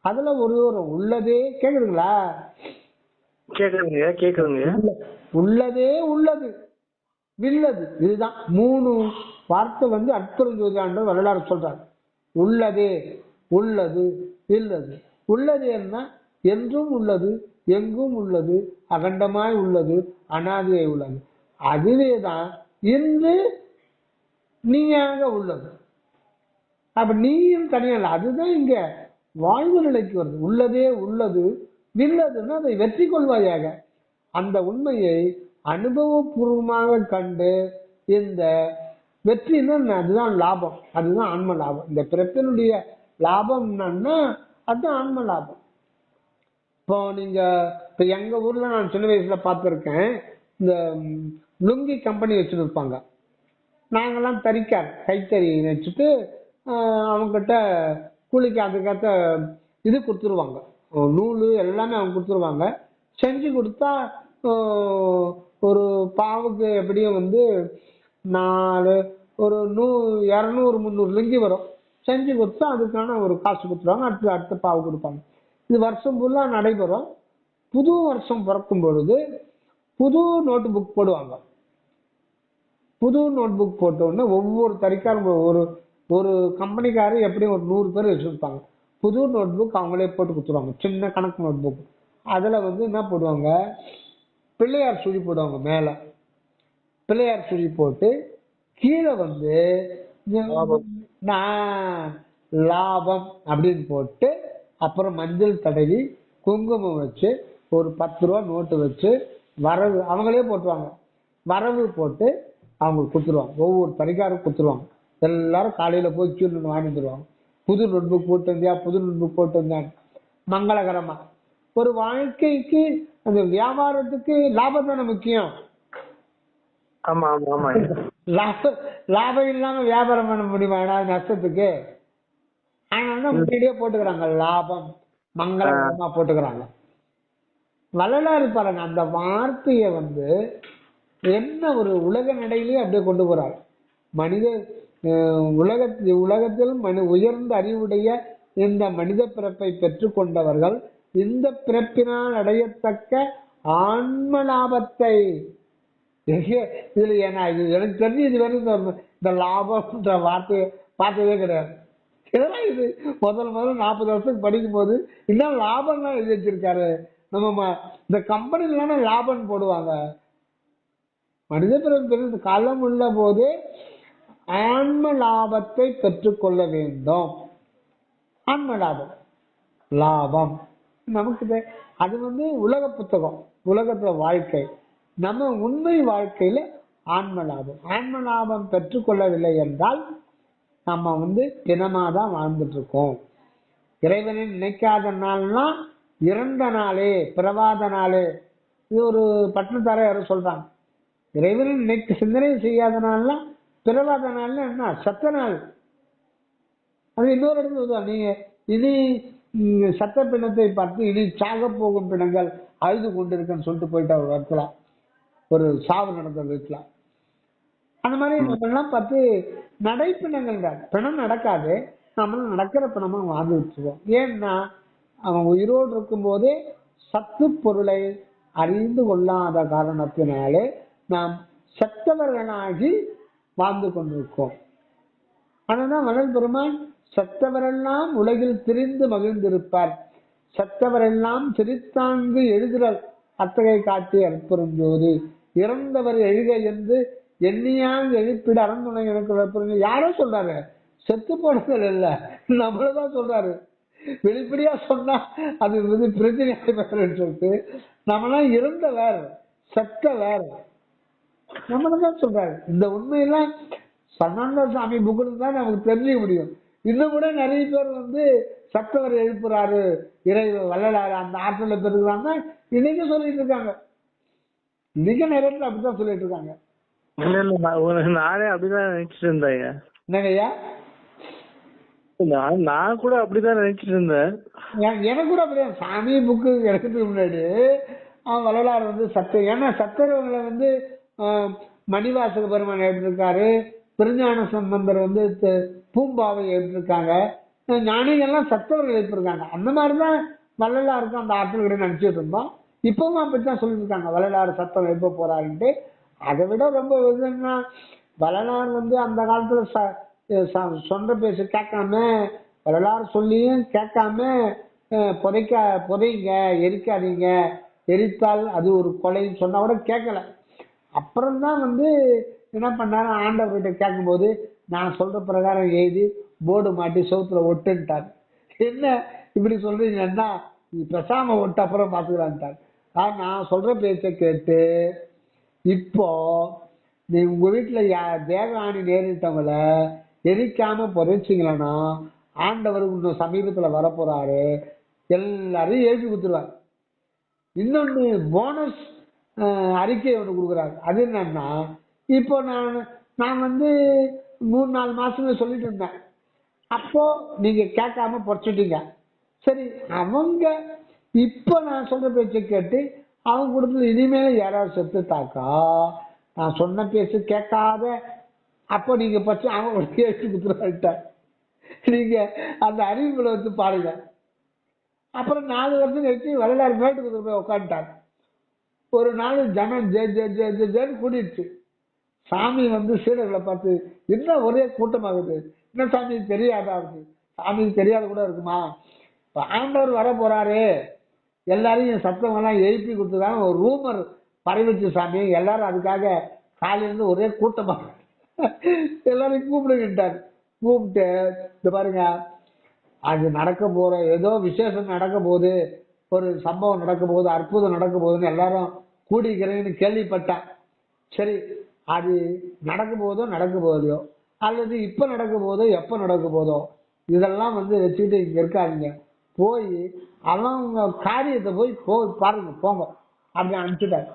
அதுல ஒரு உள்ளதே கேக்குதுங்களா? கேக்குதுங்க. உள்ளதே உள்ளது வில்லது, இதுதான் 3 வார்த்தை வந்து அற்புதம் வரலாறு சொல்றாரு. உள்ளதே உள்ளது இல்லது. உள்ளது என்ன? என்றும் உள்ளது, எங்கும் உள்ளது, அகண்டமாய் உள்ளது, அனாதியை உள்ளது. அதுவேதான் இன்று நீயாக உள்ளது. அப்ப நீயும் தனியல்ல, அதுதான் இங்க வாழ்வு நிலைக்கு வருது. உள்ளதே உள்ளது வில்லதுன்னா அதை வெற்றி கொள்வாயாக. அந்த உண்மையை அனுபவபூர்வமாக கண்டு இந்த வெற்றின்னா அதுதான் லாபம், அதுதான் ஆன்ம லாபம். இந்த பிறப்பினுடைய லாபம் என்னன்னா அதுதான் ஆன்ம லாபம். இப்போ நீங்க இப்ப எங்க ஊர்ல நான் சின்ன வயசுல பார்த்திருக்கேன், இந்த லுங்கி கம்பெனி வச்சுருப்பாங்க. நாங்கெல்லாம் தறிக்கார் கைத்தறி வச்சுட்டு அவங்ககிட்ட கூலிக்கு அதுக்கேற்ற இது கொடுத்துருவாங்க, நூல் எல்லாமே அவங்க கொடுத்துருவாங்க. செஞ்சு கொடுத்தா ஒரு பாவுக்கு எப்படியும் வந்து 4 ஒரு 200 300 லுங்கி வரும். செஞ்சு கொடுத்தா அதுக்கான ஒரு காசு கொடுத்துருவாங்க. அடுத்த பாவு கொடுப்பாங்க. இது வருஷம் ஃபுல்லா நடைபெறும். புது வருஷம் பிறக்கும் பொழுது புது நோட்டு புக் போடுவாங்க. புது நோட் புக் போட்ட உடனே ஒவ்வொரு தறிக்காரும் ஒரு கம்பெனிக்காரர் எப்படியும் ஒரு 100 பேர் வச்சிருப்பாங்க. புது நோட் புக் அவங்களே போட்டு கொடுத்துருவாங்க, சின்ன கணக்கு நோட் புக். அதுல வந்து என்ன போடுவாங்க, பிள்ளையார் சுழி போடுவாங்க. மேல பிள்ளையார் சுழி போட்டு கீழே வந்து லாபம் அப்படின்னு போட்டு அப்புறம் மஞ்சள் தடவி குங்குமம் வச்சு ஒரு 10 ரூபா நோட்டு வச்சு வரவு அவங்களே போட்டுருவாங்க. வரவு போட்டு அவங்களுக்கு கொடுத்துருவாங்க. ஒவ்வொரு தறிக்காரும் கொடுத்துருவாங்க. எல்லாரும் காலையில போய் கியூ நின்று வாங்கிட்டு வந்துருவாங்க. புது நோட்புக் போட்டு வந்தியா, புது நோட்புக் போட்டு வந்தேன். மங்களகரமா ஒரு வாழ்க்கைக்கு அந்த வியாபாரத்துக்கு லாபம் தானே முக்கியம். ஆமா ஆமா ஆமா. லாபம் இல்லாம வியாபாரம் பண்ண முடியுமா? நஷ்டத்துக்கு. அதனால முன்னாடியே போட்டுக்கிறாங்க, லாபம் மங்களகரமா போட்டுக்கிறாங்க. வள்ளலார் பாருங்க அந்த வார்த்தைய வந்து என்ன ஒரு உலக நடையிலேயே அப்படியே கொண்டு போறாரு. மனித உலகத்தில் உயர்ந்த அறிவுடைய இந்த மனித பிறப்பை பெற்றுக் கொண்டவர்கள் இந்த பிறப்பினால் அடையத்தக்க ஆன்ம லாபத்தை, இதுல எனக்கு தெரிஞ்சு இது வரைக்கும் இந்த லாபம்ன்ற வார்த்தையை பார்த்ததே கிடையாது. இது முதல் 40 வருஷத்துக்கு படிக்கும் போது இன்னும் லாபம் தான் எழுதி வச்சிருக்காரு. நம்ம இந்த கம்பெனில லாபம் போடுவாங்க. மனித பிறப்பு காலம் உள்ள போது ஆன்ம லாபத்தை பெற்றுக்கொள்ள வேண்டும். ஆன்ம லாபம் லாபம் நமக்கு அது வந்து உலக புத்தகம், உலகத்துல வாழ்க்கை. நம்ம உண்மை வாழ்க்கையில ஆன்ம லாபம், ஆன்ம லாபம் பெற்றுக்கொள்ளவில்லை என்றால் நம்ம வந்து தினமாதான் வாழ்ந்துட்டு இருக்கோம். இறைவனை நினைக்காத நாள்னா இறந்த நாளே, பிறவாத நாளே. இது ஒரு பட்டணத்தார யாரும் சொல்றாங்க. இறைவனை நினைக்க சிந்தனை செய்யாத நாள்னா பிறவாத நாள்னா என்ன, சத்த நாள். அது இன்னொரு இடத்துல நீங்க இனி சத்த பிணத்தை பார்த்து இனி சாக போகும் பிணங்கள் அழுது கொண்டிருக்குன்னு சொல்லிட்டு போயிட்டு ஒரு இடத்துல ஒரு சாவு நடந்த வீட்டுல. அந்த மாதிரி நம்ம எல்லாம் பார்த்து நடைப்பிணங்கள், பிணம் நடக்காது, நம்மளும் நடக்கிற பிணமா வாழ்ந்து வச்சுருவோம். ஏன்னா அவன் உயிரோடு இருக்கும் போதே சத்து பொருளை அறிந்து கொள்ளாத காரணத்தினாலே நாம் செத்தவர்களாகி வாழ்ந்து கொண்டிருக்கோம். அதனால்தான் வள்ளல் பெருமான் செத்தவரெல்லாம் உலகில் திரிந்து மகிழ்ந்திருப்பார், செத்தவரெல்லாம் சிரித்தாங்கு எழுதுறல் அத்தகை காட்டி அற்புறஞ்சோதி, இறந்தவர் எழுக என்று எண்ணியாங்க எழுப்பிட அரண்மனை எனக்கு யாரோ சொல்றாரு. செத்து போனது இல்ல, நம்மளதான் சொல்றாரு. வெளிப்படையா சொன்னா அது வந்து பிரச்சனை சொல்லிட்டு நம்மளாம் இருந்தவர் செத்தவர் நம்மளதான் சொல்றாரு. இந்த உண்மையெல்லாம் சதானந்த சாமி புக்கு தான் நமக்கு தெரிஞ்சுக்க முடியும். இன்னும் கூட நிறைய பேர் வந்து சத்தவர் எழுப்புறாரு, இறை வள்ளலாறு அந்த ஆற்றல பெறுகிறாங்க இன்னைக்கு சொல்லிட்டு இருக்காங்க. இன்னைக்கு நிறைய பேர் அப்படித்தான் சொல்லிட்டு இருக்காங்க. நானே அப்படிதான் நினைச்சிட்டு இருந்தேன். என்னங்கய்யா? நான் கூட அப்படிதான் நினைச்சிட்டு இருந்தேன். எனக்கு கூட அப்படிதான். சாமி புக்கு எடுக்கிறதுக்கு முன்னாடி வள்ளலார் வந்து சத்த, ஏன்னா சத்தரவங்களை வந்து மணிவாசக பெருமான் எழுதியிருக்காரு, திருஞான சம்பந்தர் வந்து பூம்பாவை எழுதியிருக்காங்க, ஞானிகள்லாம் சத்தவர்கள் எழுப்பியிருக்காங்க. அந்த மாதிரிதான் வள்ளலாருக்கும் அந்த ஆற்றல் கிட்ட நினைச்சிட்டு இருந்தோம். இப்பவும் அப்படித்தான் சொல்லிட்டு இருக்காங்க, வள்ளலார் சத்தம் எழுப்ப போறாருன்ட்டு. அதை விட ரொம்ப என்னன்னா, வள்ளலார் அந்த காலத்துல சொந்த பேச கேட்காம, வரலாறு சொல்லியும் கேட்காம புதைங்க, எரிக்காதீங்க, எரித்தால் அது ஒரு கொலைன்னு சொன்னா கூட கேட்கல. அப்புறம்தான் என்ன பண்ணாரு, ஆண்டவர்கிட்ட கேட்கும்போது நான் சொல்ற பிரகாரம் எழுதி போர்டு மாட்டி சவுத்துல ஒட்டுன்ட்டார். என்ன இப்படி சொல்றீங்கன்னா, நீ பெசாம ஒட்டு அப்புறம் பாத்துக்கலான்ட்டார். நான் சொல்ற பேச்சை கேட்டு இப்போ நீ உங்க வீட்டுல தேவயானி நேரிட்டவங்கள எரிக்காம புதைச்சிங்களன்னா ஆண்டவருக்கு இன்னும் சமீபத்துல வரப்போறாரு, எல்லாரையும் எழுதி கொடுத்துருவார். இன்னொன்னு போனஸ் அறிக்கை ஒன்று கொடுக்குறாரு. அது என்னன்னா, இப்போ நான் 3-4 மாசத்துல சொல்லிட்டு இருந்தேன். அப்போ நீங்க கேட்காம பொறிச்சிட்டீங்க. சரி, அவங்க இப்ப நான் சொல்ற பேச்சை கேட்டு அவங்க கொடுத்து இனிமேல யாராவது செத்துட்டாக்கா, நான் சொன்ன பேச்சு கேட்காத அப்போ நீங்க பச்சு அவங்க ஒரு கேட்டு கொடுத்துருவாட்டார். நீங்க அந்த அறிவுகளை பாருங்க. அப்புறம் 4 வருஷம் கழிச்சு வரலாறு மேட்டுக்கு போய் உட்காந்துட்டாங்க. ஒரு நாள் ஜனம் ஜேன்னு கூடிடுச்சு. சாமி சீடர்களை பார்த்து, என்ன ஒரே கூட்டமாகுது, என்ன சாமி தெரியாதா இருக்கு? சாமி தெரியாத கூட இருக்குமா? ஆண்டவர் வர போறாரு, எல்லாரையும் சத்தம் எல்லாம் எழுப்பி கொடுத்துருக்காங்க, ஒரு ரூமர் பரவிச்சு சாமி. எல்லாரும் அதுக்காக காலையிலிருந்து ஒரே கூட்டமாக எல்லாரையும் கூப்பிடுகிட்டார். கூப்பிட்டு இந்த பாருங்க, அது நடக்க போற ஏதோ விசேஷம் நடக்க போகுது, ஒரு சம்பவம் நடக்க போகுது, அற்புதம் நடக்க போகுதுன்னு எல்லாரும் கூடிக்கிறேன்னு கேள்விப்பட்டேன். சரி, அது நடக்க போதோ அல்லது இப்ப நடக்க போதோ எப்ப நடக்க போதோ இதெல்லாம் வச்சுக்கிட்டு இங்க இருக்காதீங்க, போய் அவங்க காரியத்தை போய் பாருங்க போங்க அப்படி அனுப்பிச்சுட்டாரு.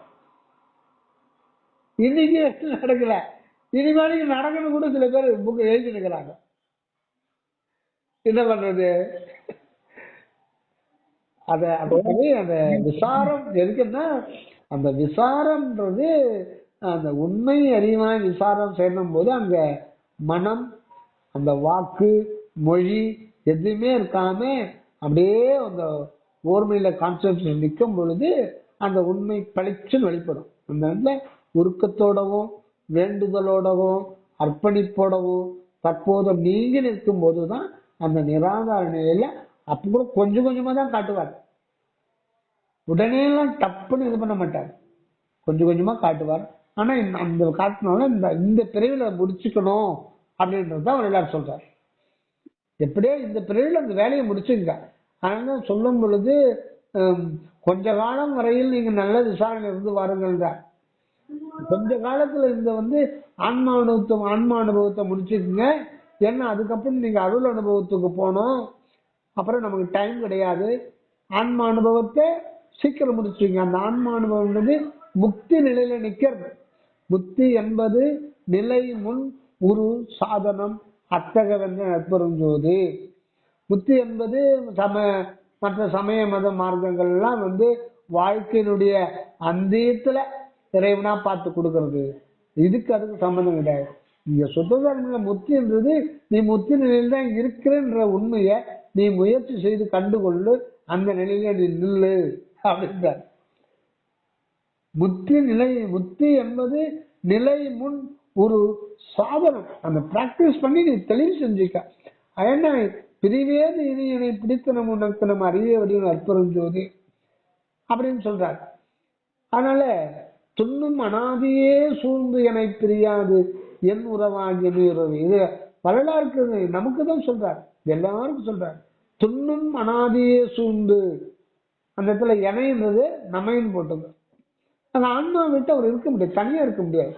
இன்னைக்கு நடக்கல, இனிமேலுக்கு நடக்கணும் கூட சில பேர் புக்கு எழுதி இருக்கிறாங்க. என்ன பண்றது? அந்த விசாரம் எதுக்குன்னா, அந்த விசாரம்ன்றது அந்த உண்மை அறிவாய் விசாரம் செய்யும் போது அங்க மனம், அந்த வாக்கு, மொழி எதுவுமே இருக்காம அப்படியே அந்த ஓர்மையில கான்சென்ட்ரேஷன் நிற்கும் பொழுது அந்த உண்மை பளிச்சுன்னு வெளிப்படும். அந்த இடத்துல உருக்கத்தோடவும் வேண்டுதலோடவும் அர்ப்பணிப்போடவும் தற்போதும் நீங்கி நிற்கும் போதுதான் அந்த நிராகார நிலையில அப்ப கூட கொஞ்சம் கொஞ்சமா தான் காட்டுவார். உடனே எல்லாம் தப்புன்னு இது பண்ண மாட்டார், கொஞ்சம் கொஞ்சமா காட்டுவார். ஆனா அந்த காட்டினால இந்த பிரிவுல முடிச்சுக்கணும் அப்படின்றதுதான் வரலாறு சொல்றார். எப்படியோ இந்த பிரிவில் அந்த வேலையை முடிச்சுங்க. அதனால சொல்லும் பொழுது கொஞ்ச காலம் வரையில் நீங்க நல்ல விசாரணை இருந்து வாருங்கள். கொஞ்ச காலத்துல இந்த ஆன்மா அனுபவத்தை முடிச்சுக்குங்க. ஏன்னா அதுக்கப்புறம் நீங்க அருள் அனுபவத்துக்கு போனோம், அப்புறம் நமக்கு டைம் கிடையாது. ஆன்மா அனுபவத்தை சீக்கிரம் முடிச்சுங்க. அந்த ஆன்மா அனுபவம் முக்தி நிலையில நிக்கிறது. முக்தி என்பது நிலை முன் உரு சாதனம் அத்தகவென்ற நட்பெருஞ்சோதி. முக்தி என்பது மற்ற சமய மத மார்க்கங்கள் எல்லாம் வாழ்க்கையினுடைய அந்தியத்துல இறைவனா பார்த்து கொடுக்கறது. இதுக்கு அதுக்கு சம்பந்தம் கிடையாது. இங்க சுத்ததர்ம முத்தின்றது நீ முத்தி நிலையில தான் இருக்கிறன்ற உண்மைய நீ முயற்சி செய்து கண்டுகொள்ளு, அந்த நிலையில நீ நில்லு அப்படின்றார். முத்தி என்பது நிலை முன் ஒரு சாதனம். அந்த பிராக்டிஸ் பண்ணி நீ தெளிவு செஞ்சுக்க. ஏன்னா பிரிவேது இனியனை பிடித்தனம் உணர்த்தனம் அறிய வடிவம் அற்புதம் ஜோதி அப்படின்னு சொல்றார். அதனால துண்ணும் அனாதியே சூழ்ந்து என பிரியாது என் உறவாகிய உறவு. இது வரலாறு நமக்கு தான் சொல்றார், எல்லாருக்கும் சொல்றார். துண்ணும் அனாதியே சூழ்ந்து, அந்த இடத்துல இணைன்றது நம்மைன்னு போட்டது. அந்த ஆன்மா விட்டு அவர் இருக்க முடியாது, தனியா இருக்க முடியாது.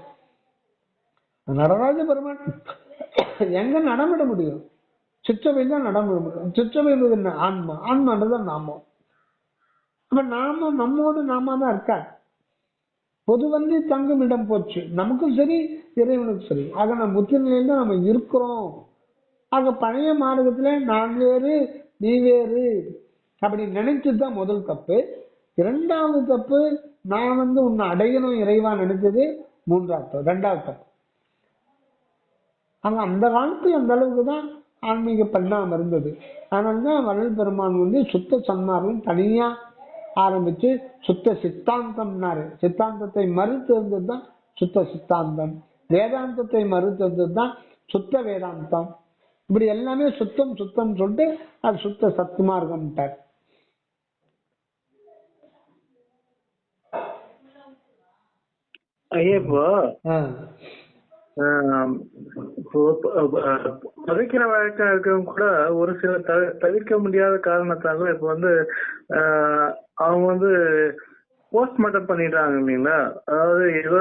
நடராஜ பெருமான் எங்க நடமிட முடியும்? சிற்றவையில் தான் நடமிட முடியும். சிற்றவை என்பது என்ன? ஆன்மா. ஆன்மான்றது நாமம். அப்ப நாம நம்மோடு நாம தான் இருக்காது. பொதுவந்தி தங்கும் இடம் போச்சு, நமக்கும் சரி இறைவனுக்கும் சரி. ஆக நம்ம முத்தி நிலையில நம்ம இருக்கிறோம். ஆக பழைய மார்க்கத்துல நான் வேறு நீ வேறு அப்படி நினைச்சதுதான் முதல் தப்பு. இரண்டாவது தப்பு, நான் உன்னை அடையணும் இறைவா நினைச்சது மூன்றாவது தப்பு. ரெண்டாவது தப்பு. ஆனா அந்த காலத்துல அந்த அளவுக்கு தான் ஆன்மீக பெண்ணாம இருந்தது. அதனாலதான் வள்ளல் பெருமான் வந்து சுத்த சன்மார்க்கம் தனியா ஆரம்பிச்சு சுத்த சித்தாந்தம்னாரு. சித்தாந்தத்தை மறுத்து இருந்ததுதான் சுத்த சித்தாந்தம். வேதாந்தத்தை மறுத்து இருந்ததுதான் சுத்த வேதாந்தம். இப்படி எல்லாமே சுத்தம் சுத்தம் சொல்லிட்டு அது சுத்த சத்துமார்க்கம்ட்டார். ஐயா இப்போ பதைக்கிற வழக்கம் இருக்கவங்க கூட ஒரு சில தவிர்க்க முடியாத காரணத்தால இப்ப வந்து அவங்க வந்து போஸ்ட்மார்ட்டம் பண்ணிடுறாங்க இல்லைங்களா? அதாவது ஏதோ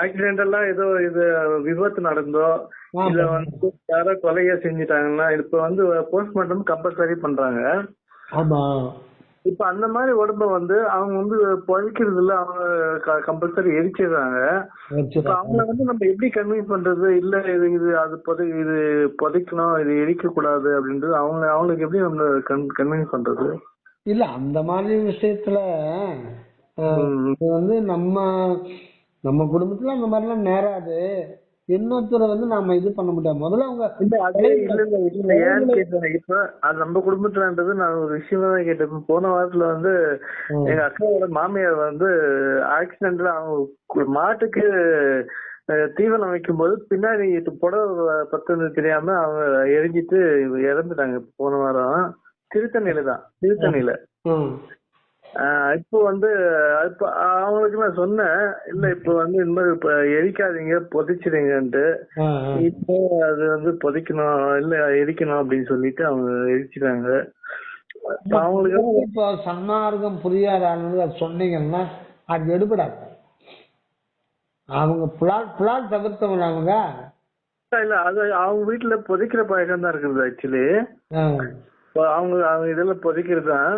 ஆக்சிடென்டலா ஏதோ இது விபத்து நடந்தோ இல்ல வந்து யாரோ கொலையா செஞ்சுட்டாங்கன்னா இப்ப வந்து போஸ்ட்மார்ட்டம் கம்பல்சரி பண்றாங்க. ஆமா. இப்ப அந்த மாதிரி உடம்ப வந்து அவங்க வந்து புதைக்கிறது இல்ல, அவங்க கம்பல்சரி எரிச்சிடுறாங்க. அவங்கள வந்து நம்ம எப்படி கன்வின்ஸ் பண்றது? இல்ல இது இது அது இது புதைக்கணும், இது எரிக்க கூடாது அப்படின்றது அவங்களுக்கு எப்படி நம்ம கன்வின்ஸ் பண்றது? இல்ல அந்த மாதிரி விஷயத்துல வந்து நம்ம குடும்பத்துல அந்த மாதிரி எல்லாம் நேராது. இன்னொருத்தரை வந்து நாம இது பண்ண முடியாது. முதல்ல அவங்க ஏன்னு கேட்டேன். இப்ப அது நம்ம குடும்பத்துலன்றது நான் ஒரு விஷயமா தான் கேட்டேன். போன வாரத்துல வந்து எங்க அக்காவோட மாமியார் வந்து ஆக்சிடென்ட்ல அவங்க மாட்டுக்கு தீவனம் வைக்கும் போது பின்னாடி புடவை பத்து தெரியாம அவங்க எரிஞ்சிட்டு இறந்துட்டாங்க. போன வாரம் திருத்தணியில. இப்போ வந்து அவங்களுக்கு நான் சொன்னேன், இல்ல இப்ப வந்து இந்த மாதிரி இப்ப எரிக்காதீங்க புதைச்சிடுங்கன்ட்டு. இப்போ அது வந்து புதைக்கணும் இல்ல எரிக்கணும் அப்படின்னு சொல்லிட்டு அவங்க எரிச்சிட்டாங்க. அவங்களுக்கு இப்போ சன்மார்க்கம் புரியாத சொன்னீங்கன்னா அது எடுபடாது. அவங்க புலால் தவிர்த்தவங்க அவங்க இல்ல அது அவங்க வீட்டுல புதைக்கிற பழக்கம் தான் இருக்குது. ஆக்சுவலி அவங்க இதெல்லாம் புதைக்கிறதுதான்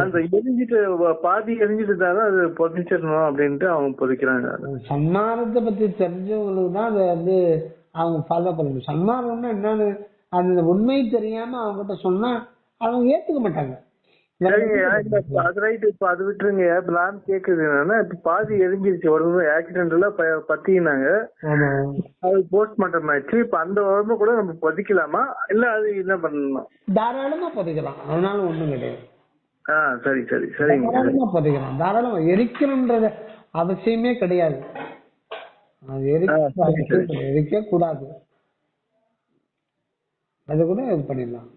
அந்த எரிஞ்சிட்டு பாதி எரிஞ்சிட்டு தான் அது புதைச்சிடணும் அப்படின்ட்டு அவங்க புதைக்கிறாங்க. சன்மார்க்கத்தை பத்தி தெரிஞ்சவங்களுக்கு தான் அதை வந்து அவங்க ஃபாலோ பண்ணணும். சன்மார்க்கம்னா என்னன்னு அந்த உண்மை தெரியாம அவங்க கிட்ட சொன்னா அவங்க ஏத்துக்க மாட்டாங்க. அது ரைட். இப்ப அது விட்டுருங்க. இப்ப நான் கேக்குது என்னன்னா, இப்ப பாதி எரிஞ்சிருச்சு உடம்பு ஆக்சிடென்ட்ல பத்தினாங்க, அது போஸ்ட்மார்ட்டம் ஆயிடுச்சு. இப்ப அந்த உடம்பு கூட நம்ம புதைக்கலாமா இல்ல அது என்ன பண்ணணும்? தாராளமா புதைக்கலாம், அதனால ஒண்ணும் கிடையாது. சரி சரி சரிங்க. தாராளமா புதைக்கலாம், தாராளமா எரிக்கணும்ன்றது அவசியமே கிடையாது. எரிக்க கூடாது, அது கூட இது பண்ணிடலாம்.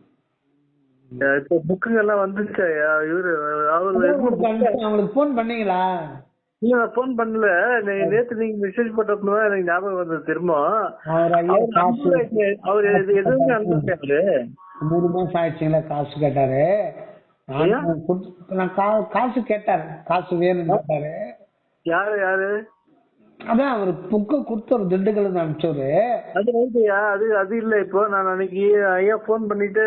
இப்ப புக்குங்க எல்லாம் வந்துச்சா? இவரு அவங்களுக்கு போன் பண்ணீங்களா? இல்ல நான் போன் பண்ணல. நேத்து நீங்க மெசேஜ் போட்டப்பதான் எனக்கு ஞாபகம் வந்தது திரும்ப. அவரு எதுவுமே அனுப்பிட்டாரு. 3 மாசம் ஆயிடுச்சுங்களா காசு கேட்டாரு. நான் காசு கேட்டாரு, காசு வேணும்னு கேட்டாரு. யாரு? அதான் அவரு புக்கு கொடுத்தவர் திண்டுக்கல் அனுப்பிச்சவரு. அது இல்ல. இப்போ நான் அன்னைக்கு ஐயா போன் பண்ணிட்டு